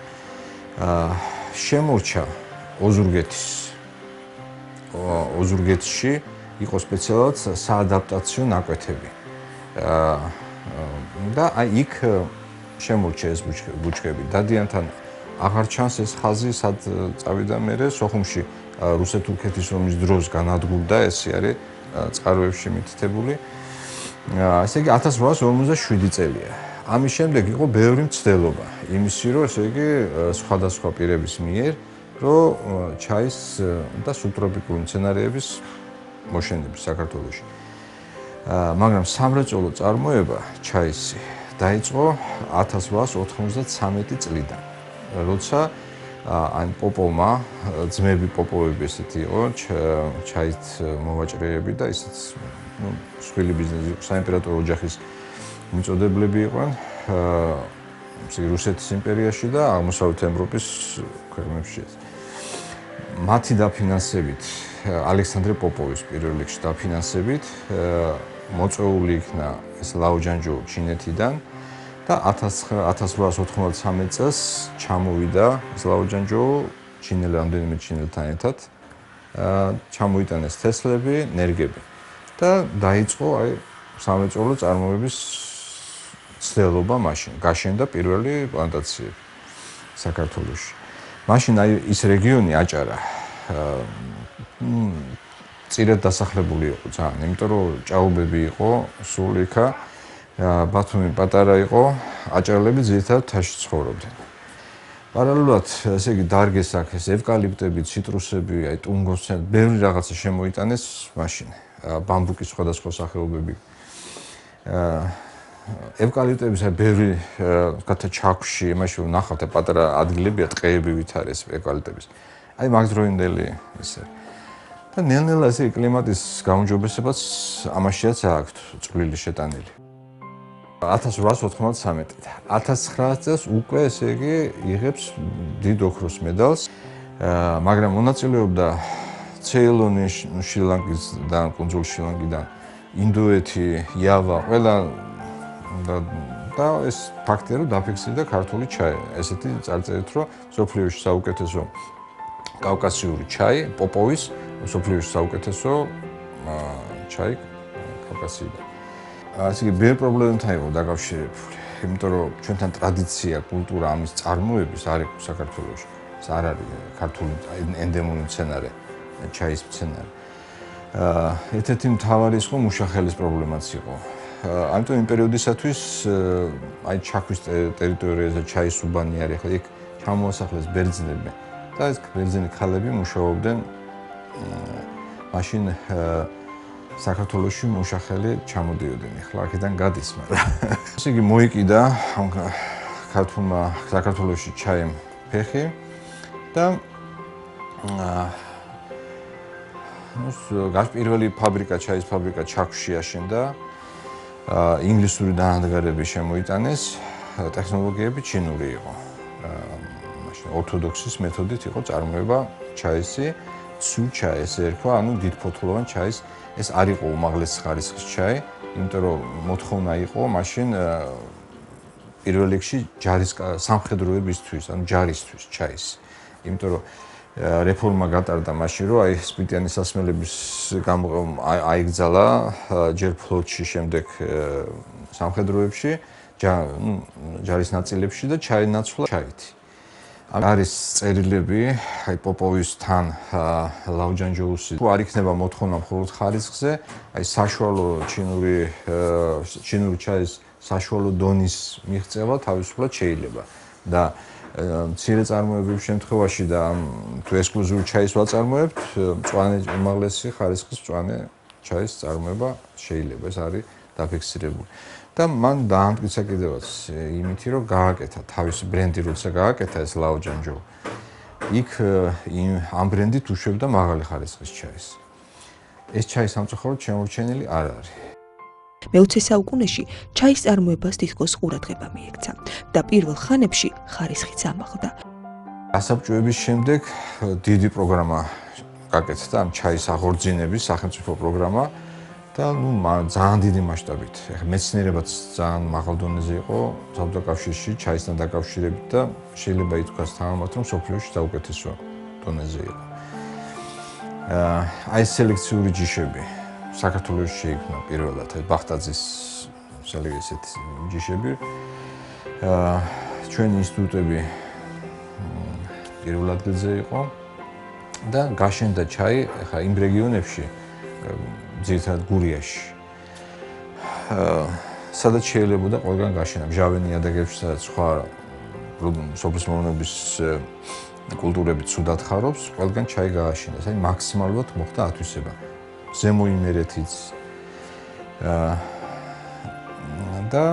შემორჩა ოზურგეთში იყო სპეციალურად საადაპტაციო ნაკვეთები. და აი იქ შემორჩა ეს ბუჩქები. დადიანთან აღარ ჩანს ეს ხაზი, სად წავიდა მერე, სოხუმში რუსეთ-თურქეთის ომის დროს განადგურდა, ეს არის წყაროებში მითითებული. ესე იგი 1857 წელია. ამის შემდეგ იყო ბევრი მცდელობა იმისი, რომ ესე იგი სხვადასხვა პირების მიერ რომ ჩაის და სუბტროპიკული მცენარეების მოშენების საქართველოში. მაგრამ სამრეწველო წარმოება ჩაისი დაიწყო 1893 წლიდან, როცა ან პოპოვმა, ძმები პოპოვები ესეთი იყო, ჩაით მოვაჭრეები და ისიც მსხვილი ბიზნესი იყო, საიმპერატორო ოჯახის მიწოდებლები იყვნენ რუსეთის იმპერიაში და აღმოსავლეთ ევროპის ქვეყნებში. მათი დაფინანსებით, ალექსანდრე პოპოვის პირველ რიგში დაფინანსებით მოწვეული იქნა ეს ლაოჯანჯო ჩინეთიდან და 1893 წელს ჩამოვიდა ეს ლაოჯანჯო რამდენიმე ჩინელთან ერთად, ჩამოიტანეს თესლები, ნერგები და დაიწყო აი სამრეწველო წარმოების ცდელობა მაშინ. გაშენდა პირველი პლანტაციები საქართველოში. მაშინ აი ის რეგიონი აჭარა წილად დასახლებული იყო ძალიან, იმიტომ რომ ჭაობები იყო სულ იქა, ბათუმი პატარა იყო, აჭარელები ძირითადად მთაში ცხოვრობდნენ. პარალელურად, ესე იგი დარგეს აქ ეს ევკალიპტები, ციტრუსები, აი ტუნგოსცენ, ბევრი რაღაცა შემოიტანეს მაშინ. ბამბუკის სხვადასხვა სახეობები. ევკალიპტების აი ბევრი გათა ჩაქვში, იმაში ვნახავთ პატარა ადგილებია, ტყეები ვითარეს ევკალიპტების. აი მაგდროინდელი ესე. და ნელ-ნელა ესე კლიმატის გაუმჯობესებაც ამაშიაც აქვთ წვლილი შეტანილი. 1893 და 1900 წელს უკვე ესე იგი იღებს დიდ ოქროს მედალს, მაგრამ მონაწილეობდა ცეილონი, შრი-ლანკიდან, კუნძულ შრი-ლანკიდან, ინდოეთი, იავა, ყველა და ეს ფაქტია რომ დაფიქსირდა ქართული ჩაი. ესეთი წარწერით რომ სოფლიოში საუკეთესო კავკასიური ჩაი, პოპოვის, სოფლიოში საუკეთესო ჩაი კავკასიიდან. ასე იგი ბევრ პრობლემებთან იყო დაკავშირებული. იმიტომ რომ ჩვენთან ტრადიცია, კულტურა ამის წარმოების არ იყო საქართველოში. ეს არ არის ქართული ენდემური მცენარე, ჩაის მცენარე. ერთ-ერთი მთავარი იყო მუშახელის პრობლემაც იყო. ამიტომ იმ პერიოდისათვის აი ჩაქვის ტერიტორიაზე ჩაის უბანი არის, ხო იქ ჩამოასახლეს ბერძნები და ეს ბერძენი ქალები მუშაობდნენ მაშინ საქართველოში მუშახელი ჩამოდიოდნენ. ახლა აქედან გადის, მაგრამ ესე იგი მოიკიდა ქართულმა საქართველოში ჩაიმ ფეხი და პირველი ფაბრიკა, ჩაის ფაბრიკა ჩაქვში აშენდა. ინგლისური დანადგარები შემოიტანეს, ტექნოლოგიები ჩინური იყო. მაშინ ორთოდოქსის მეთოდით იყო წარმოება ჩაისი, ცუ ჩაი ესე ერქვა, ანუ დიდფოთლოვან ჩაის. ეს არ იყო უმაღლესი ხარისხის ჩაი, იმიტომ რომ მოთხოვნა იყო მაშინ პირველ რიგში ჯარის სამხედროებისთვის, ანუ ჯარისთვის ჩაის. იმიტომ რომ რეფორმა გატარდა მაშინ, რომ აი სპიტიანი სასმელების აიგზალა ჯერ ფლოტში, შემდეგ სამხედროებში, ჯარის ნაწილებში და ჩაინაცვლა ჩაითი. არის წერილები, აი პოპოვისთან, ლაუჯანჯოუსი. თუ არ იქნება მოთხოვნა მხოლოდ ხარისხზე, აი საშუალო ჩინური ჩაის საშუალო დონის მიღწევა თავისუფლად შეიძლება და მცირე წარმოებების შემთხვევაში და თუ ექსკლუზიური ჩაის ვაწარმოებთ, მწვანე უმაღლესი ხარისხის მწვანე ჩაის წარმოება შეიძლება, ეს არის დაფიქსირებული. და მან დაამტკიცა კიდევაც იმითი, რომ გააკეთა თავისი ბრენდი, როცა გააკეთა ეს ლაუჯანჯო. იქ ამ ბრენდით უშვებდა მაღალი ხარისხის ჩაის. ეს ჩაი სამწუხაროდ შემორჩენილი არ არის. მე-20 საუკუნეში ჩაის წარმოებას თითქოს ყურადღება მიექცა და პირველ ხანებში ხარისხიც ამაღლდა. გასაბჭოების შემდეგ დიდი პროგრამა გაკეთდა ამ ჩაის აღორძინების სახელმწიფო პროგრამა და ძალიან დიდი მასშტაბით. ეხლა მეცნიერებაც ძალიან მაღალ დონეზე იყო საბჭოთა კავშირში ჩაისთან დაკავშირებით და შეიძლება ითქვას თამამად, რომ სოფლიოში საუკეთესო დონეზე იყო. აი სელექციური ჯიშები საქართველოში შეიქმნა პირველად ბახტაძის ესეთი ჯიშები. ჩვენი ინსტიტუტები პირველ ადგილზე იყო და გაშენდა ჩაი ახლა იმ რეგიონებში ძირითადად გურიაში. სადაც შეიძლებოდა ყველგან გაშენა, მჟავე ნიადაგებში, სადაც სხვა სოფლის მეურნეობის კულტურები ცუდად ხარობს, ყველგან ჩაი გააშენეს. აი მაქსიმალურად მოხდა ათვისება. ზემო იმერეთიც და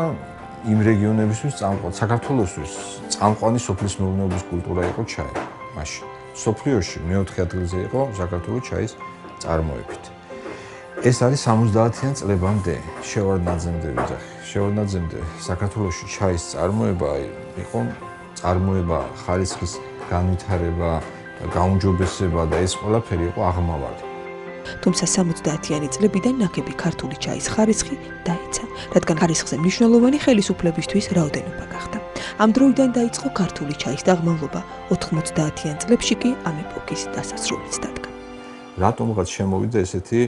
იმ რეგიონებისთვის საქართველოსთვის წამყვანი სოფლის მეურნეობის კულტურა იყო ჩაი. მაშინ სოფლიოში მე-4 ადგილზე იყო საქართველოს ჩაის წარმოებით. ეს არის 70-იან წლებამდე შევარდნაძემდე ვიძახი. შევარდნაძემდე საქართველოში ჩაის წარმოება იყო წარმოება, ხარისხის განვითარება, გაუმჯობესება და ეს ყველაფერი იყო აღმავალი. თუმცა 70-იანი წლებიდან ნაგები ქართული ჩაის ხარისხი დაეცა, რადგან ხარისხზე მნიშვნელოვანი ხელისუფლებისთვის რაოდენობა გახდა. ამ დროიდან დაიწყო ქართული ჩაის დაღმავლობა, 90-იან წლებში კი ამ ეპოქის დასასრულიც დადგა. რატომღაც შემოვიდა ესეთი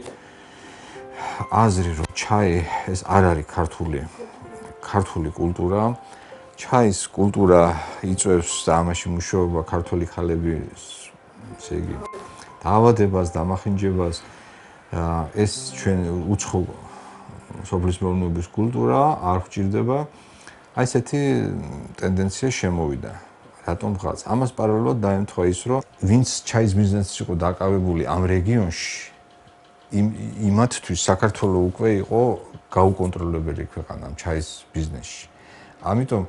აზრი, რომ ჩაი ეს არ არის ქართული კულტურა. ჩაის კულტურა იწვევს და ამაში მუშაობა ქართული ხალები, ესე იგი დაავადებას, დამახინჯებას, ეს ჩვენ უცხო სოფლის მეურნეობის კულტურა არ გვჭირდება. აი ესეთი ტენდენცია შემოვიდა. რატომღაც ამას პარალელურად დაემთხვა ის, რომ ვინც ჩაის ბიზნესში იყო დაკავებული ამ რეგიონში, იმათთვის საქართველო უკვე იყო გაუკონტროლებელი ქვეყანა ჩაის ბიზნესში. ამიტომ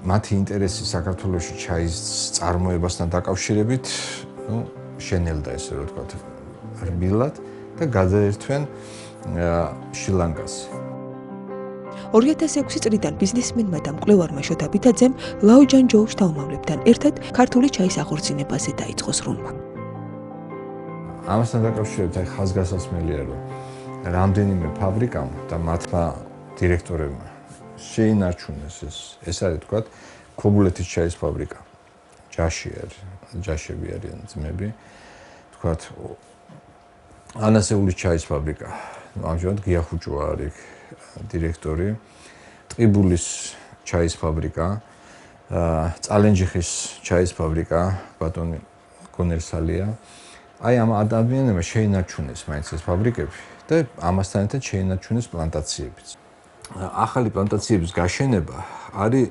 მათი ინტერესი საქართველოში ჩაის წარმოებასთან დაკავშირებით, შენელდა ესე რომ ვთქვათ, რბილად და გადაერთვენ შრი-ლანკაზე. 2006 წლიდან ბიზნესმენმა და მკვლევარმა შოთა ბითაძემ ლაუჯანჯოუს შთამომავლებთან ერთად ქართული ჩაის აღორძინებაზე დაიწყო სრულმა. ამასთან დაკავშირებით აი ხაზგასასმელია, რომ რამდენიმე ფაბრიკამ და მათმა დირექტორებმა შეინარჩუნეს ეს არის თქვათ ქობულეთის ჩაის ფაბრიკა. ჯაშები არიან ძმები. თქვათ ანასეულის ჩაის ფაბრიკა. ამჟამად გიახუჭვა არის დირექტორი. ტყიბულის ჩაის ფაბრიკა, წალენჯიხის ჩაის ფაბრიკა, ბატონი გონერსალია. აი ამ ადამიანებმა შეინარჩუნეს მაინც ეს ფაბრიკები და ამასთან ერთად შეინარჩუნეს პლანტაციებიც. ახალი პლანტაციების გაშენება არის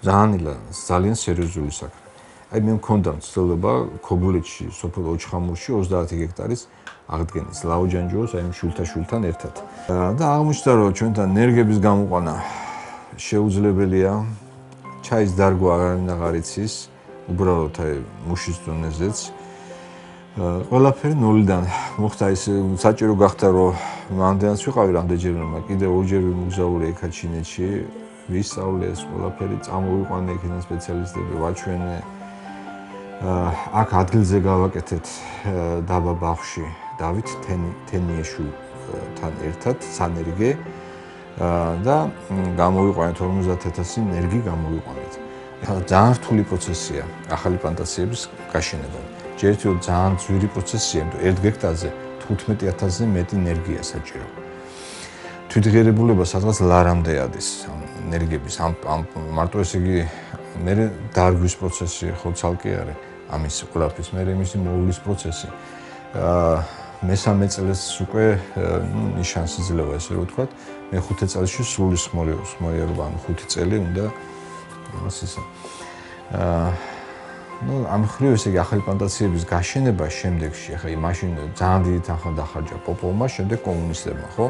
ძალიან სერიოზული საქმე. აი მე მქონდა მცდელობა ქობულეთში, სოფელ ოჩხამურში 30 ჰექტარის აღდგენის ლაოჯანჯოს აი შულთან ერთად. და აღმოჩნდა რომ ჩვენთან ენერგიების გამოყვანა შეუძლებელია. ჩაის დარგვა არავინ აღარ იცის, უბრალოდ აი მუშის დონეზეც. ყველაფერი ნულიდან მოხდა ის საჭირო გახდა რომ ამდენს ვიყავი რამდენჯერმე კიდე ორჯერ ვიმგზავრე იქა ჩინეთში ვისწავლე ეს ყველაფერი წამოვიყვანე იქიდან სპეციალისტები ვაჩვენე აქ ადგილზე გავაკეთეთ დაბა ბაღში დავით თენიეშვილთან ერთად სანერგე და გამოვიყვანეთ 50000 ენერგი გამოვიყვანეთ ძალიან რთული პროცესია ახალი პლანტაციების გაშენება ჯერ ერთი ძალიან ძვირი პროცესია, იმიტომ ერთ გექტარზე 15000-ზე მეტი ენერგია საჭირო. თვითღირებულება სადღაც ლარამდე ადის ენერგიების ამ მარტო ესე იგი მე დარგვის პროცესი ხო ცალკე არის ამის ყველაფრის მე იმისი მოვლის პროცესი. მესამე წელს უკვე ნიშანს იძლევა ესე რომ ვთქვათ, მეხუთე წელში სრული ხმარიერობა, ანუ 5 წელი უნდა ასეა. ამ ხრივ ესე იგი ახალი პლანტაციების გაშენება შემდეგში, ახლა მაშინ ძალიან დიდი თანხა დახარჯა პოპოვმა, შემდეგ კომუნისტებმა, ხო?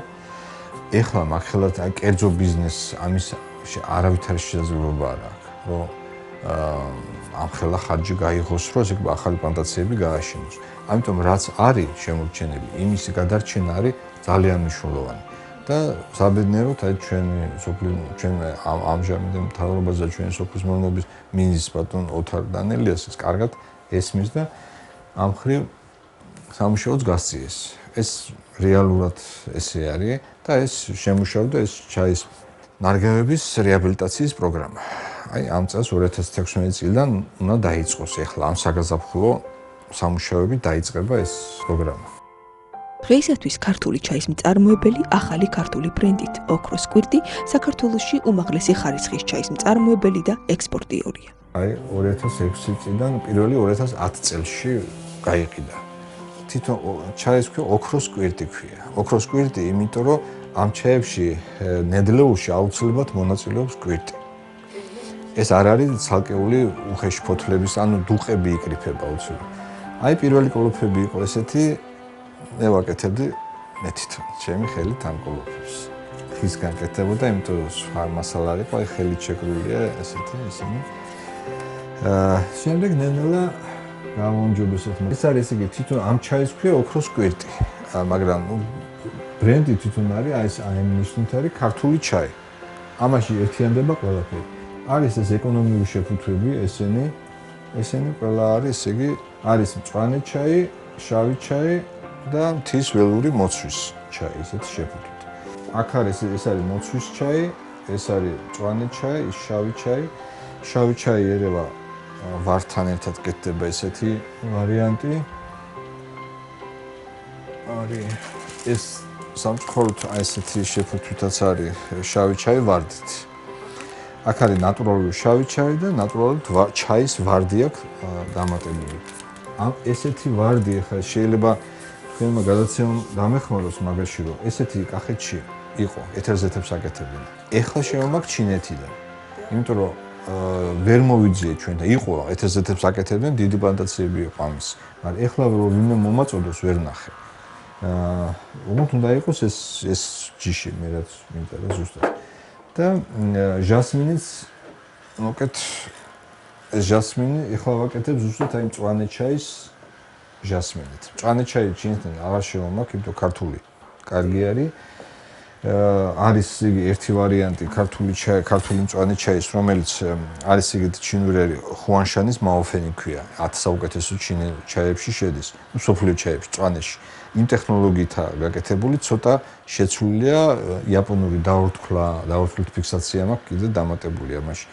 ეხლა მაგხელად აი კერძო ბიზნეს ამის არავითარი შესაძლებლობა არ აქვს, რომ ამ ხელა ხარჯი გაიღოს, რომ ესე იგი ახალი პლანტაციები გააშენოს. ამიტომ რაც არის შემორჩენილი, იმის გადარჩენა არის ძალიან მნიშვნელოვანი. და საბედნიეროდ აი ჩვენ ამჟამინდელ მთავრობაზე ჩვენი სოფლის მეურნეობის მინისტრის ბატონ ოთარ დანელიას კარგად ესმის და ამ ხრივ სამუშაოც გასწიეს. ეს რეალურად ესე არის და ეს შემუშავდა ეს ჩაის ნარგავების რეაბილიტაციის პროგრამა. აი ამ წელს 2016 წლიდან უნდა დაიწყოს ახლა ამ საგაზაფხულო სამუშაოები დაიწყება ეს პროგრამა. დღეისათვის ქართული ჩაის მწარმოებელი ახალი ქართული ბრენდით ოქროს კვირტი საქართველოში უმაღლესი ხარისხის ჩაის მწარმოებელი და ექსპორტიორია. აი 2006 წლიდან პირველი 2010 წელში გაიყიდა. თვითონ ჩაის ქვია ოქროს კვირტი ქვია. ოქროს კვირტი, იმიტომ რომ ამ ჩაებში ნედლეულში აუცილებლად მონაწილეობს კვირტი. ეს არ არის ცალკეული უხეში ფოთლების, ანუ დუყები იკრიფება აუცილებლად. აი პირველი კოლოფები იყო ესეთი მე ვაკეთებდი მე თვითონ ჩემი ხელით ამ კოლოფებს. ხის გაკეთებოდა, იმიტომ რომ სხვა მასალა არ იყო, აი ხელით შეკრულია ესეთი ისინი. შემდეგ ნელა გამომჯობესეთ. ეს არის ესე იგი თვითონ ამ ჩაის ქვია ოქროს კვირტი, მაგრამ ბრენდი თვითონ არის აი ეს აიმნიშნით არის ქართული ჩაი. ამაში ერთიანდება ყველაფერი. არის ეს ეკონომიური შეფუთვები, ესენი ყველა არის, ესე იგი არის მწვანე ჩაი, შავი ჩაი და მთის ველური მოცვის ჩაი, ესეთი შეფუთვით. აქ არის ეს არის მოცვის ჩაი, ეს არის მწვანე ჩაი, ის შავი ჩაი. შავი ჩაი ერევა ვართან ერთად კეთდება ესეთი ვარიანტი. არის ეს სამწუხაროდ აი ესეთი შეფუთვითაც არის შავი ჩაი ვარდით. აქ არის ნატურალური შავი ჩაი და ნატურალური ჩაის ვარდი აქვს დამატებული. ამ ესეთი ვარდი ხა შეიძლება თქვენმა გადაცემამ დამეხმაროს მაგაში რომ ესეთი კახეთში იყო ეთერზეთებს აკეთებდნენ. ეხლა შემომაქვს ჩინეთიდან. იმიტომ რომ ვერ მოვიძიე ჩვენ და იყო ეთერზეთებს აკეთებდნენ დიდი პლანტაციები იყო ამის. მაგრამ ეხლა რომ ვინმე მომაწოდოს ვერ ნახე. უბრალოდ უნდა იყოს ეს ჯიში მე რაც მინდა რა ზუსტად. და ჟასმინიც მოკეთ ეს ჟასმინი ეხლა ვაკეთებ ზუსტად აი მწვანე ჩაის ჟასმინით. მწვანე ჩაი ჩინეთიდან აღარ შემომაქვს, იმიტომ ქართული კარგი არის. არის იგი ერთი ვარიანტი ქართული ჩაი, ქართული მწვანე ჩაის, რომელიც არის იგივე ჩინური ხუანშანის მაოფენი ქვია. 10 საუკეთესო ჩინელ ჩაებში შედის. სოფლიო ჩაებში, მწვანეში. იმ ტექნოლოგიითაა გაკეთებული, ცოტა შეცვლილია იაპონური დაორთქლით ფიქსაცია მაქვს კიდე დამატებული ამაში.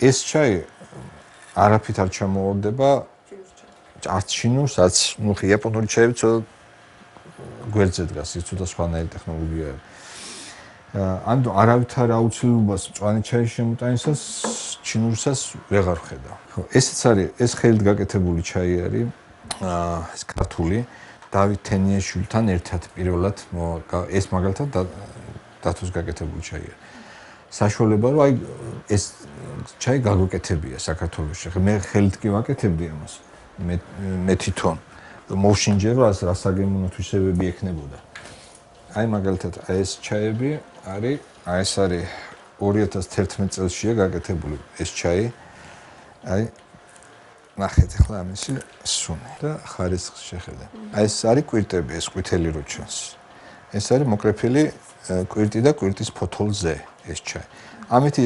ეს ჩაი არაფრით არ ჩამოვარდება არც ჩინურს, არც იაპონური ჩაები ცოტა გვერდზე დგას, ის ცოტა სხვანაირი ტექნოლოგიაა. ანუ არავითარ აუცილებლობას მწვანე ჩაის შემოტანისას ჩინურსაც ვეღარ ვხედავ. ხო, ესეც არის, ეს ხელით გაკეთებული ჩაი არის, ეს ქართული დავით თენიაშვილთან ერთად პირველად ეს მაგალითად დათოს გაკეთებული ჩაია. საშუალება რომ აი ეს ჩაი გაგვეკეთებია საქართველოში. მე ხელით კი ვაკეთებდი ამას. მე თვითონ მოვშინჯე რომ რასაგემონო თვისებები ექნებოდა. აი მაგალითად ეს ჩაები არის, ეს არის 2011 წელსია გაკეთებული ეს ჩაი. აი ნახეთ ახლა ამისი სუნი და ხარისხს შეხედე. აი ეს არის კვირტები, ეს ყვითელი რო ჩანს. ეს არის მოკრეფილი კვირტი და კვირტის ფოთოლზე ეს ჩაი. ამითი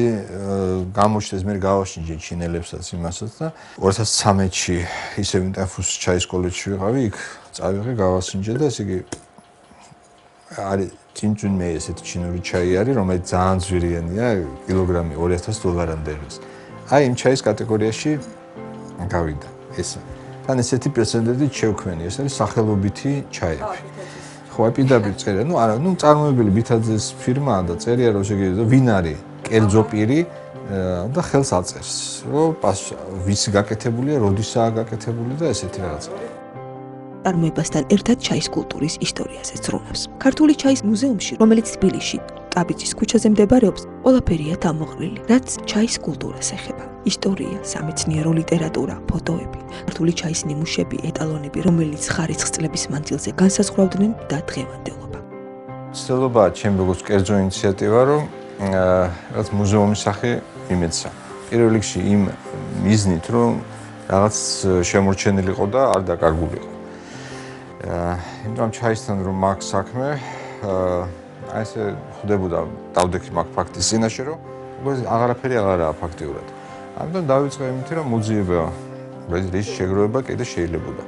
გამოჩნდეს მე გავაშინჯე ჩინელებსაც იმასაც და 2013-ში ისევ ინტენფუს ჩაის კოლეჯში ვიყავი, იქ წავიღე გავასინჯე და ესე იგი არის წინწუნმე ესეთი ჩინური ჩაი არის, რომელიც ძალიან ძვირიანია, კილოგრამი $2000-მდე არის. აი იმ ჩაის კატეგორიაში გავიდა ესა. თან ესეთი პრეცედენტი შევქმენი, ეს არის სახელობითი ჩაები. ხო, აი პირდაპირ წერია, ნუ არა, ნუ წარმოებული ბითაძეს ფირმაა და წერია რომ შეგიძლია ვინ არის კერძო პირი და ხელს აწერს, რომ ვისი გაკეთებულია, როდისაა გაკეთებული და ესეთი რაღაცა. წარმოებასთან ერთად ჩაის კულტურის ისტორიაზე ზრუნავს. ქართული ჩაის მუზეუმში, რომელიც თბილისში, ტაბიძის ქუჩაზე მდებარეობს, ყველაფერია დამოღრილი, რაც ჩაის კულტურას ეხება. ისტორია, სამეცნიერო ლიტერატურა, ფოტოები, ქართული ჩაის ნიმუშები, ეტალონები, რომელიც ხარისხს წლების მანძილზე განსაზღვრავდნენ და დღევანდელობა. ცდილობაა ჩემი როგორც კერძო ინიციატივა, რომ რაღაც მუზეუმის სახე იმეცა. პირველ რიგში იმ მიზნით, რომ რაღაც შემორჩენილიყო და არ დაკარგულიყო. იმიტომ ჩაისთან რომ მაქვს საქმე, აი ესე ხვდებოდა დავდექი მაგ ფაქტის წინაშე, რომ აღარაფერი აღარაა ფაქტიურად. ამიტომ დავიწყე იმით, რომ მოძიება რის შეგროვება კიდე შეიძლებოდა.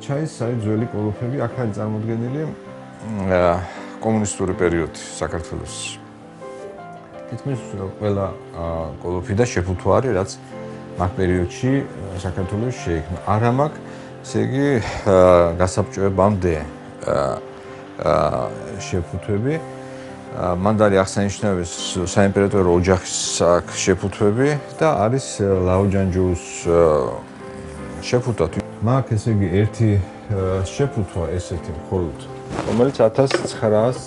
ჩაის აი ძველი კოლოფები აქ არის წარმოდგენილი კომუნისტური პერიოდი საქართველოს. თითქმის ყველა კოლოფი და შეფუთვა არის, რაც მაგ პერიოდში საქართველოს შეიქმნა. არა მაგ, ესე იგი გასაბჭოებამდე შეფუთვები. მან არის აღსანიშნავი საიმპერატორო ოჯახის შეფუთვები და არის ლაოჯანჯოუს შეფუთვა. მაგ ესე იგი ერთი შეფუთვა ესეთი მხოლოდ, რომელიც 1900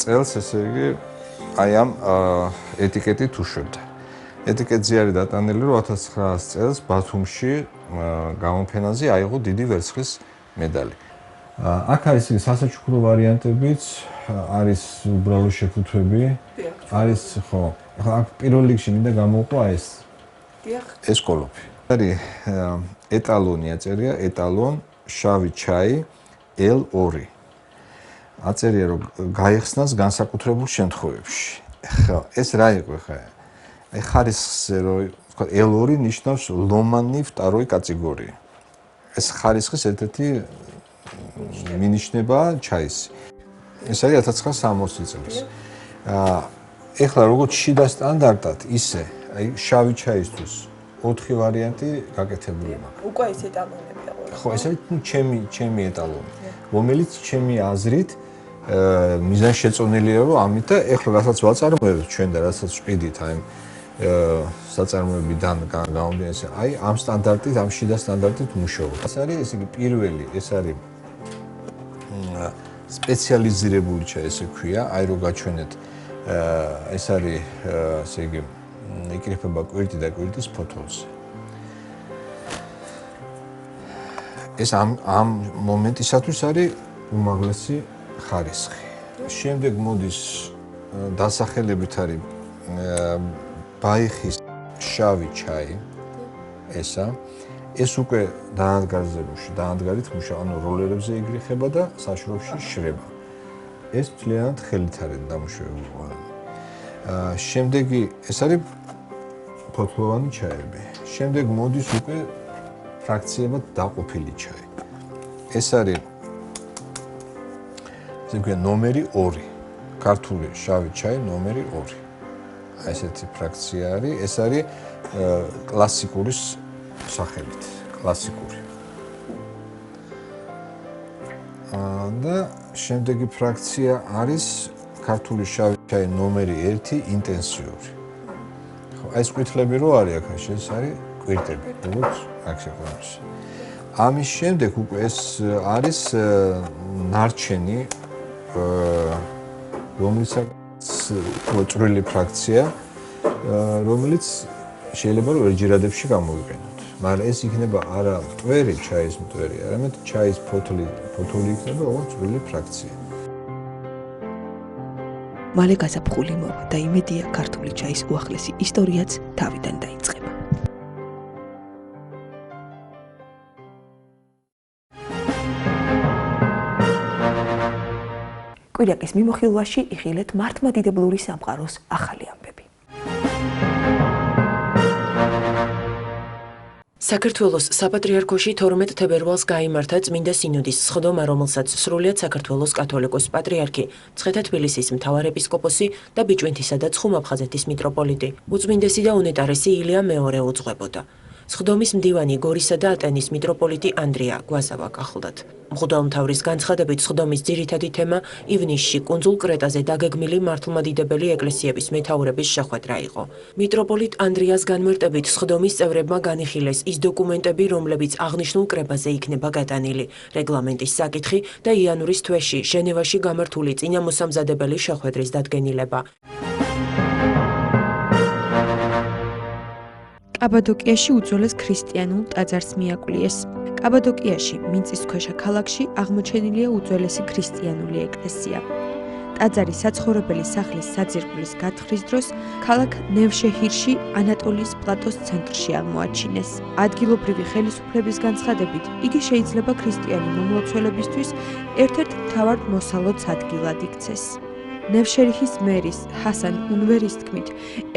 წელს ესე იგი აი ამ ეტიკეტით უშვებდა. ეტიკეტზე არის დატანილი, რომ 1900 წელს ბათუმში გამოფენაზე აიღო დიდი ვერცხლის მედალი. აქ არის სასაჩუქრო ვარიანტებიც, არის უბრალო შეფუთვები, არის ხო. ახლა აქ პირველ რიგში მინდა გამოვყვა ეს კოლოფი. არის ეტალონი აწერია, ეტალონ შავი ჩაი L2. აწერია რომ გაიხსნას განსაკუთრებულ შემთხვევებში. ხო, ეს რა იყო ხა? აი ხარისხზე რომ თქვა L2 ნიშნავს ლომანი ვტოროი კატეგორია. ეს ხარისხის ერთ-ერთი მინიშნება ჩაის. ეს არის 1960 წელს. ეხლა როგორც შიდა სტანდარტად, ისე აი შავი ჩაისთვის 4 ვარიანტი გაკეთებული მაქვს. უკვე ეს ეტალონებია ყველა. ხო, ეს არის ჩემი ეტალონი, რომელიც ჩემი აზრით მიზანშეწონილია რომ ამით და ეხლა რასაც ვაწარმოებთ ჩვენ და რასაც ვყიდით აი საწარმოებიდან გამომდინარე, აი ამ სტანდარტით, ამ შიდა სტანდარტით მუშაობთ. ეს არის ესე იგი პირველი, ეს არის სპეციალიზირებული ჩაი, ესე ქვია, აი რო გაჩვენეთ, ეს არის ესე იგი იკრიფება კვირტი და კვირტის ფოთოლზე. ეს ამ მომენტისათვის არის უმაღლესი ხარისხი. შემდეგ მოდის დასახელებით არის ბაიხის შავი ჩაი, ესა. ეს უკვე დაანადგარით მუშაობა, ანუ როლერებზე იგრიხება და საშუალოში შრება. ეს მთლიანად ხელით არის დამუშავებული. შემდეგი ეს არის ფოთლოვანი ჩაები. შემდეგ მოდის უკვე ფრაქციებად დაყოფილი ჩაი. ეს არის ესე იგი ნომერი 2. ქართული შავი ჩაი ნომერი 2. ესეთი ფრაქცია არის, ეს არის კლასიკური სახელით, კლასიკური. და შემდეგი ფრაქცია არის ქართული შავი ჩაი ნომერი 1 ინტენსიური. ხო, ეს ყვითლები რო არის აქ, ეს არის კვირტები, როგორც აქ შეყვანს. ამის შემდეგ უკვე ეს არის ნარჩენი, რომლიცაც წვრილი ფრაქცია, რომელიც შეიძლება რომ ერჯერადებში გამოვიყენოთ. მაგრამ ეს იქნება არა მტვერი, ჩაის მტვერი, არამედ ჩაის ფოთლი იქნება როგორც წვრილი ფრაქცია. მალე გაზაფხული მოვა და იმედია ქართული ჩაის უახლესი ისტორიაც თავიდან დაიწყება. კვირაკის მიმოხილვაში იხილეთ მართლმადიდებლური სამყაროს ახალი ამბები. საქართველოს საპატრიარქოში 12 თებერვალს გაიმართა წმინდა სინოდის სხდომა, რომელსაც სრულიად საქართველოს კათოლიკოს პატრიარქი, მცხეთა-თბილისის მთავარეპისკოპოსი და ბიჭვინთისა და ცხუმ-აფხაზეთის მიტროპოლიტი, უწმინდესი და უნეტარესი ილია მეორე უძღვებოდა. სხდომის მდივანი გორისა და ატენის მიტროპოლიტი ანდრია გვაზავა გახლდათ. მღვდელმთავრის განცხადებით სხდომის ძირითადი თემა ივნისში კუნძულ კრეტაზე დაგეგმილი მართლმადიდებელი ეკლესიების მეთაურების შეხვედრა იყო. მიტროპოლიტ ანდრიას განმარტებით სხდომის წევრებმა განიხილეს ის დოკუმენტები, რომლებიც აღნიშნულ კრებაზე იქნება გატანილი, რეგლამენტის საკითხი და იანვრის თვეში ჟენევაში გამართული წინამოსამზადებელი შეხვედრის დადგენილება. კაბადოკიაში უძველეს ქრისტიანულ ტაძარს მიაკვლიეს. კაბადოკიაში, მიწისქვეშა ქალაქში აღმოჩენილია უძველესი ქრისტიანული ეკლესია. ტაძარი საცხოვრებელი სახლის საძირკვლის გათხრის დროს ქალაქ ნევშეჰირში ანატოლიის პლატოს ცენტრში აღმოაჩინეს. ადგილობრივი ხელისუფლების განცხადებით, იგი შეიძლება ქრისტიანი მომლოცველებისთვის ერთ-ერთ მთავარ მოსალოდს ადგილად იქცეს. ნევშეჰირის მერის ჰასან უნვერის თქმით,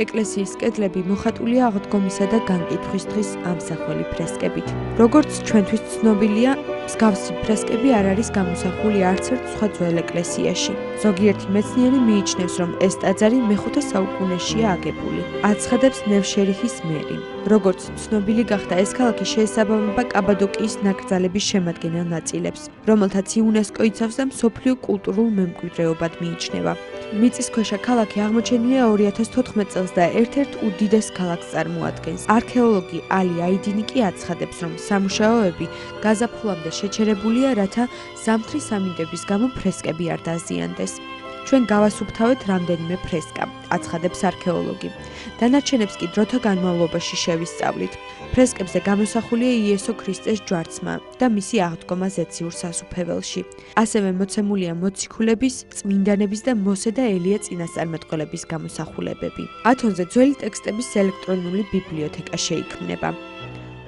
ეკლესიის კედლები მოხატულია აღდგომისა და განკითხვის დღის ამსახველი ფრესკებით. როგორც ჩვენთვის ცნობილია, მსგავსი ფრესკები არ არის გამოსახული არც ერთ სხვა ძველ ეკლესიაში. ზოგიერთი მეცნიერი მიიჩნევს, რომ ეს ტაძარი მე-5 საუკუნეშია აგებული. აცხადებს ნევშეჰირის მერი. როგორც ცნობილი გახდა, ეს ქალაქი შეესაბამება კაბადოკიის ნაკრძალების შემადგენელ ნაწილებს, რომელთაც იუნესკო იცავს და მსოფლიო კულტურულ მემკვიდრეობად მიიჩნევა. მიწისქვეშა ქალაქი აღმოჩენილია 2014 წელს და ერთ-ერთ უდიდეს ქალაქს წარმოადგენს. არქეოლოგი ალი აიდინი კი აცხადებს, რომ სამუშაოები გაზაფხულამდე შეჩერებულია, რათა ზამთრის ამინდების გამო ფრესკები არ დაზიანდეს. ჩვენ გავასუფთავეთ რამდენიმე ფრესკა, აცხადებს არქეოლოგი. დანარჩენებს კი დროთა განმავლობაში შევისწავლით. ფრესკებზე გამოსახულია იესო ქრისტეს ჯვარცმა და მისი აღდგომა ზეციურ სასუფეველში. ასევე მოცემულია მოციქულების, წმინდანების და მოსე და ელია წინასწარმეტყველების გამოსახულებები. ათონზე ძველი ტექსტების ელექტრონული ბიბლიოთეკა შეიქმნება.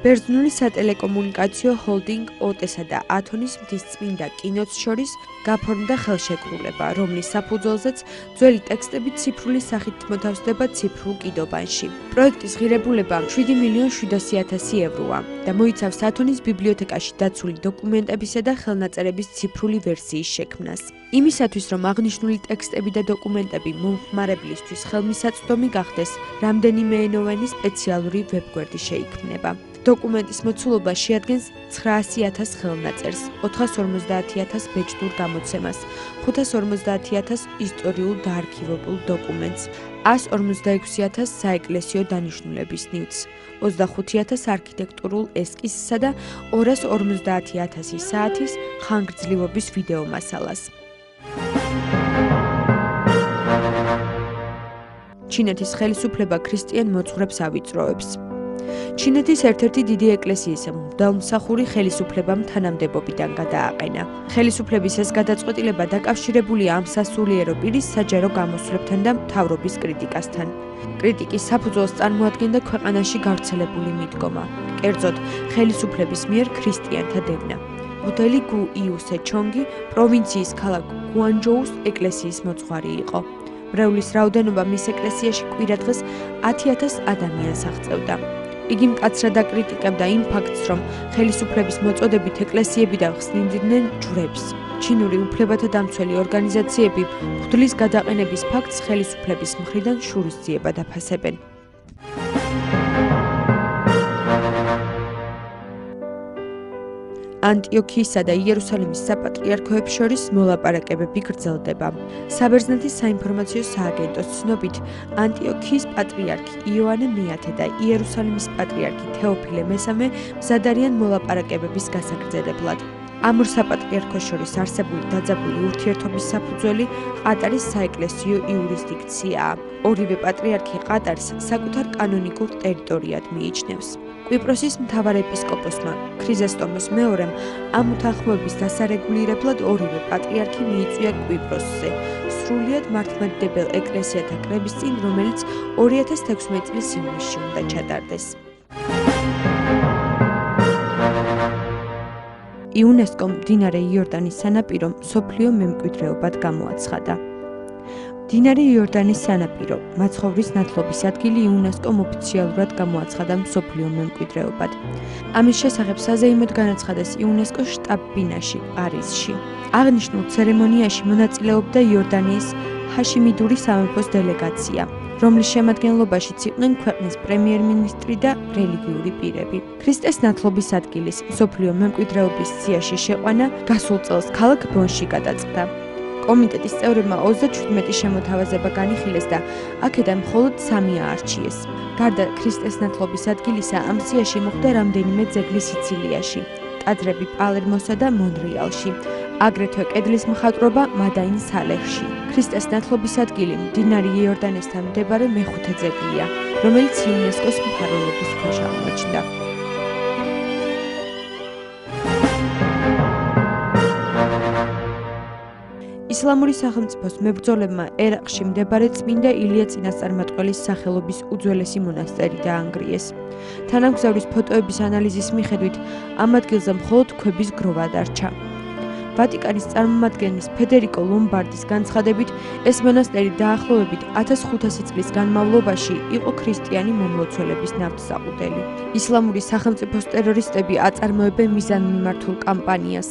ბერძნული სატელეკომუნიკაციო ჰოლდინგ ოტესა და ათონის მთისწმინდა კინოც შორის გაფორმდა ხელშეკრულება, რომლის საფუძველზეც ძველი ტექსტები ციფრული სახით მოთავსდება ციფრულ კიდობანში. პროექტის ღირებულება 7.700.000 ევროა და მოიცავს ათონის ბიბლიოთეკაში დაცული დოკუმენტებისა და ხელნაწერების ციფრული ვერსიის შექმნას. იმისათვის, რომ აღნიშნული ტექსტები და დოკუმენტები მომხმარებლისთვის ხელმისაწვდომი გახდეს, რამდენიმეენოვანი სპეციალური ვებგვერდი შეიქმნება. დოკუმენტის მოცულობა შეადგენს 900.000 ხელნაწერს, 450.000 ბეჭდურ გამოცემას, 550.000 ისტორიულ და არქივებულ დოკუმენტს, 146.000 საეკლესიო დანიშნულების ნივთს, 25.000 არქიტექტურულ ესკიზსა და 250.000 საათის ხანგრძლივობის ვიდეო მასალას. ჩინეთის ხელისუფლება ქრისტიან მოძღვრებს ავიწროებს. ჩინეთის ერთ-ერთი დიდი ეკლესიის მღვდელმსახური ხელისუფლებამ თანამდებობიდან გადააყენა. ხელისუფლების ეს გადაწყვეტილება დაკავშირებულია ამ სასულიერო პირის საჯარო გამოსვლებთან და მთავრობის კრიტიკასთან. კრიტიკის საფუძველს წარმოადგენდა ქვეყანაში გავრცელებული მიდგომა, კერძოდ ხელისუფლების მიერ ქრისტიანთა დევნა. მღვდელი გუ იუსე ჩონგი პროვინციის ქალაქ გუანჯოუს ეკლესიის მოძღვარი იყო. მრევლის რაოდენობა მის ეკლესიაში კვირადღეს 10.000 ადამიანს აღწევდა. იგი მკაცრად აკრიტიკებდა იმ ფაქტს, რომ ხელისუფლების მოწოდებით ეკლესიები ხსნიდნენ ჯვრებს. ჩინური უფლებათა დამცველი ორგანიზაციები მღვდლის გადაყენების ფაქტს ხელისუფლების მხრიდან შურისძიებად აფასებენ. ანტიოქიისა და იერუსალიმის საპატრიარქოებს შორის მოლაპარაკებები გრძელდება. საბერძნეთის საინფორმაციო სააგენტოს ცნობით, ანტიოქიის პატრიარქი იოანე მე-10 და იერუსალიმის პატრიარქი თეოფილე მე-3 მზად არიან მოლაპარაკებების გასაგრძელებლად. ამ ორ საპატრიარქოს შორის არსებული დაძაბული ურთიერთობის საფუძველი ყატარის საეკლესიო იურისდიქციაა. ორივე პატრიარქი ყატარს საკუთარ კანონიკურ ტერიტორიად მიიჩნევს. კვიპროსის მთავარ ეპისკოპოსმა ქრიზესტომოს მეორემ ამ უთანხმოების დასარეგულირებლად ორივე პატრიარქი მიიწვია კვიპროსზე, სრულიად მართლმადიდებელ ეკლესიათა კრების წინ, რომელიც 2016 წლის ივნისში უნდა ჩატარდეს. იუნესკომ მდინარე იორდანის სანაპირო მსოფლიო მემკვიდრეობად გამოაცხადა. მდინარე იორდანის სანაპირო მაცხოვრის ნათლობის ადგილი იუნესკომ ოფიციალურად გამოაცხადა მსოფლიო მემკვიდრეობად. ამის შესახებ საზეიმოდ განაცხადეს იუნესკოს შტაბ-ბინაში, პარიზში. აღნიშნულ ცერემონიაში მონაწილეობდა იორდანიის ჰაშიმიდური სამეფოს დელეგაცია, რომლის შემადგენლობაშიც იყვნენ ქვეყნის პრემიერ-მინისტრი და რელიგიური პირები. ქრისტეს ნათლობის ადგილის მსოფლიო მემკვიდრეობის სიაში შეყვანა გასულ წელს ქალაქ ბონში გადაწყდა. კომიტეტის წევრებმა 37 შემოთავაზება განიხილეს და აქედან მხოლოდ 3 აარჩიეს. გარდა ქრისტეს ნათლობის ადგილისა, ამ სიაში მოხდა რამდენიმე ძეგლი სიცილიაში, ტაძრები პალერმოსა და მონრეალში, აგრეთვე კედლის მხატვრობა მადაინ სალეხში. ქრისტეს ნათლობის ადგილი მდინარე იორდანესთან მდებარე მეხუთე ძეგლია, რომელიც იუნესკოს მფარველობის ქვეშ აღმოჩნდა. ისლამური სახელმწიფოს მებრძოლებმა ერაყში მდებარე წმინდა ილია წინასწარმეტყველის სახელობის უძველესი მონასტერი დაანგრიეს. თანამგზავრის ფოტოების ანალიზის მიხედვით, ამ ადგილზე მხოლოდ ქვების გროვა დარჩა. ვატიკანის წარმომადგენლის ფედერიკო ლომბარდის განცხადებით, ეს მონასტერი დაახლოებით 1500 წლის განმავლობაში იყო ქრისტიანი მომლოცველების ნავთსაყუდელი. ისლამური სახელმწიფოს ტერორისტები აწარმოებენ მიზანმიმართულ კამპანიას,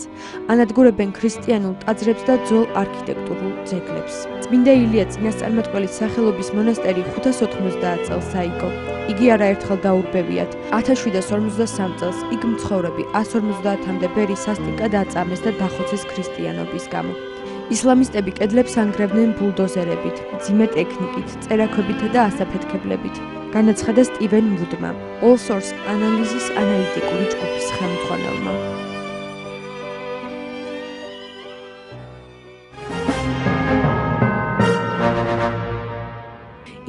ანადგურებენ ქრისტიანულ ტაძრებს და ძველ არქიტექტურულ ძეგლებს. წმინდა ილია წინასწარმეტყველის სახელობის მონასტერი 590 წელს აიგო. იგი არაერთხელ დაურბევიათ. 1753 წელს იქ მცხოვრები 150-მდე ბერი სასტიკად აწამეს და დახოცეს ქრისტიანობის გამო. ისლამისტები კედლებს ანგრევდნენ ბულდოზერებით, მძიმე ტექნიკით, წერაქვებითა და ასაფეთქებლებით. განაცხადა სტივენ ვუდმა, All Source ანალიზის ანალიტიკური ჯგუფის ხელმძღვანელმა.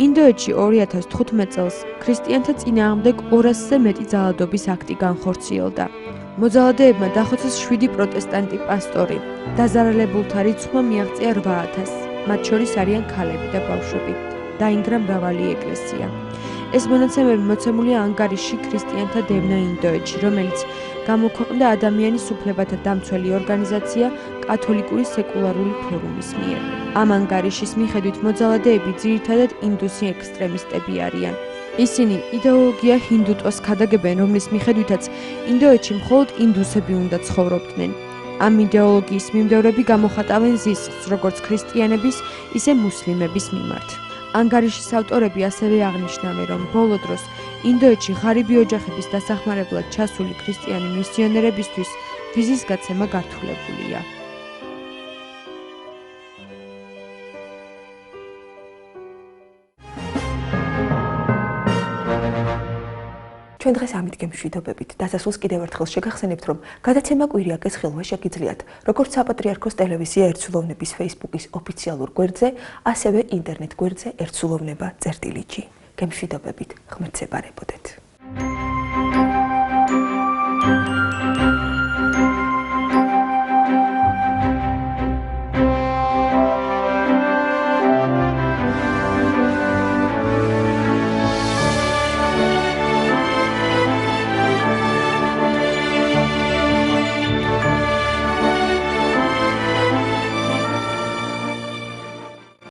ინდოეთში 2015 წელს ქრისტიანთა წინააღმდეგ 200-ზე მეტი ძალადობის აქტი განხორციელდა. მოძალადეებმა დახოცეს 7 პროტესტანტი პასტორი. დაზარალებულთა რიცხვმა მიაღწია 8000, მათ შორის არიან ქალები და ბავშვები. დაინგრა მრავალი ეკლესია. ეს მონაცემები მოცემულია ანგარიში ქრისტიანთა დევნა ინდოეთში, რომელიც გამოქვეყნდა ადამიანის უფლებათა დამცველი ორგანიზაცია კათოლიკური სეკულარული ფორუმის მიერ. ამ ანგარიშის მიხედვით მოძალადეები ძირითადად ინდუსი ექსტრემისტები არიან. ისინი იდეოლოგია ჰინდუტვას ქადაგებენ, რომლის მიხედვითაც ინდოეთში მხოლოდ ინდუსები უნდა ცხოვრობდნენ. ამ იდეოლოგიის მიმდევრები გამოხატავენ ზისხს როგორც ქრისტიანების, ისე მუსლიმების მიმართ. ანგარიშის ავტორები ასევე აღნიშნავენ, რომ ბოლო დროს ინდოეთში ღარიბი ოჯახების დასახმარებლად ჩასული ქრისტიანი მისიონერებისთვის ვიზის გაცემა გართულებულია. ჩვენ დღეს ამით გემშვიდობებით. დასასრულს კიდევ ერთხელ შეგახსენებთ, რომ გადაცემა კვირიაკეს ხილვა შეგიძლიათ, როგორც საპატრიარქოს ტელევიზია ერთსულოვნების Facebook-ის ოფიციალურ გვერდზე, ასევე ინტერნეტ გვერდზე ერთსულოვნება.წერტილი. გემშვიდობებით. ღმერთს ებარებოდეთ.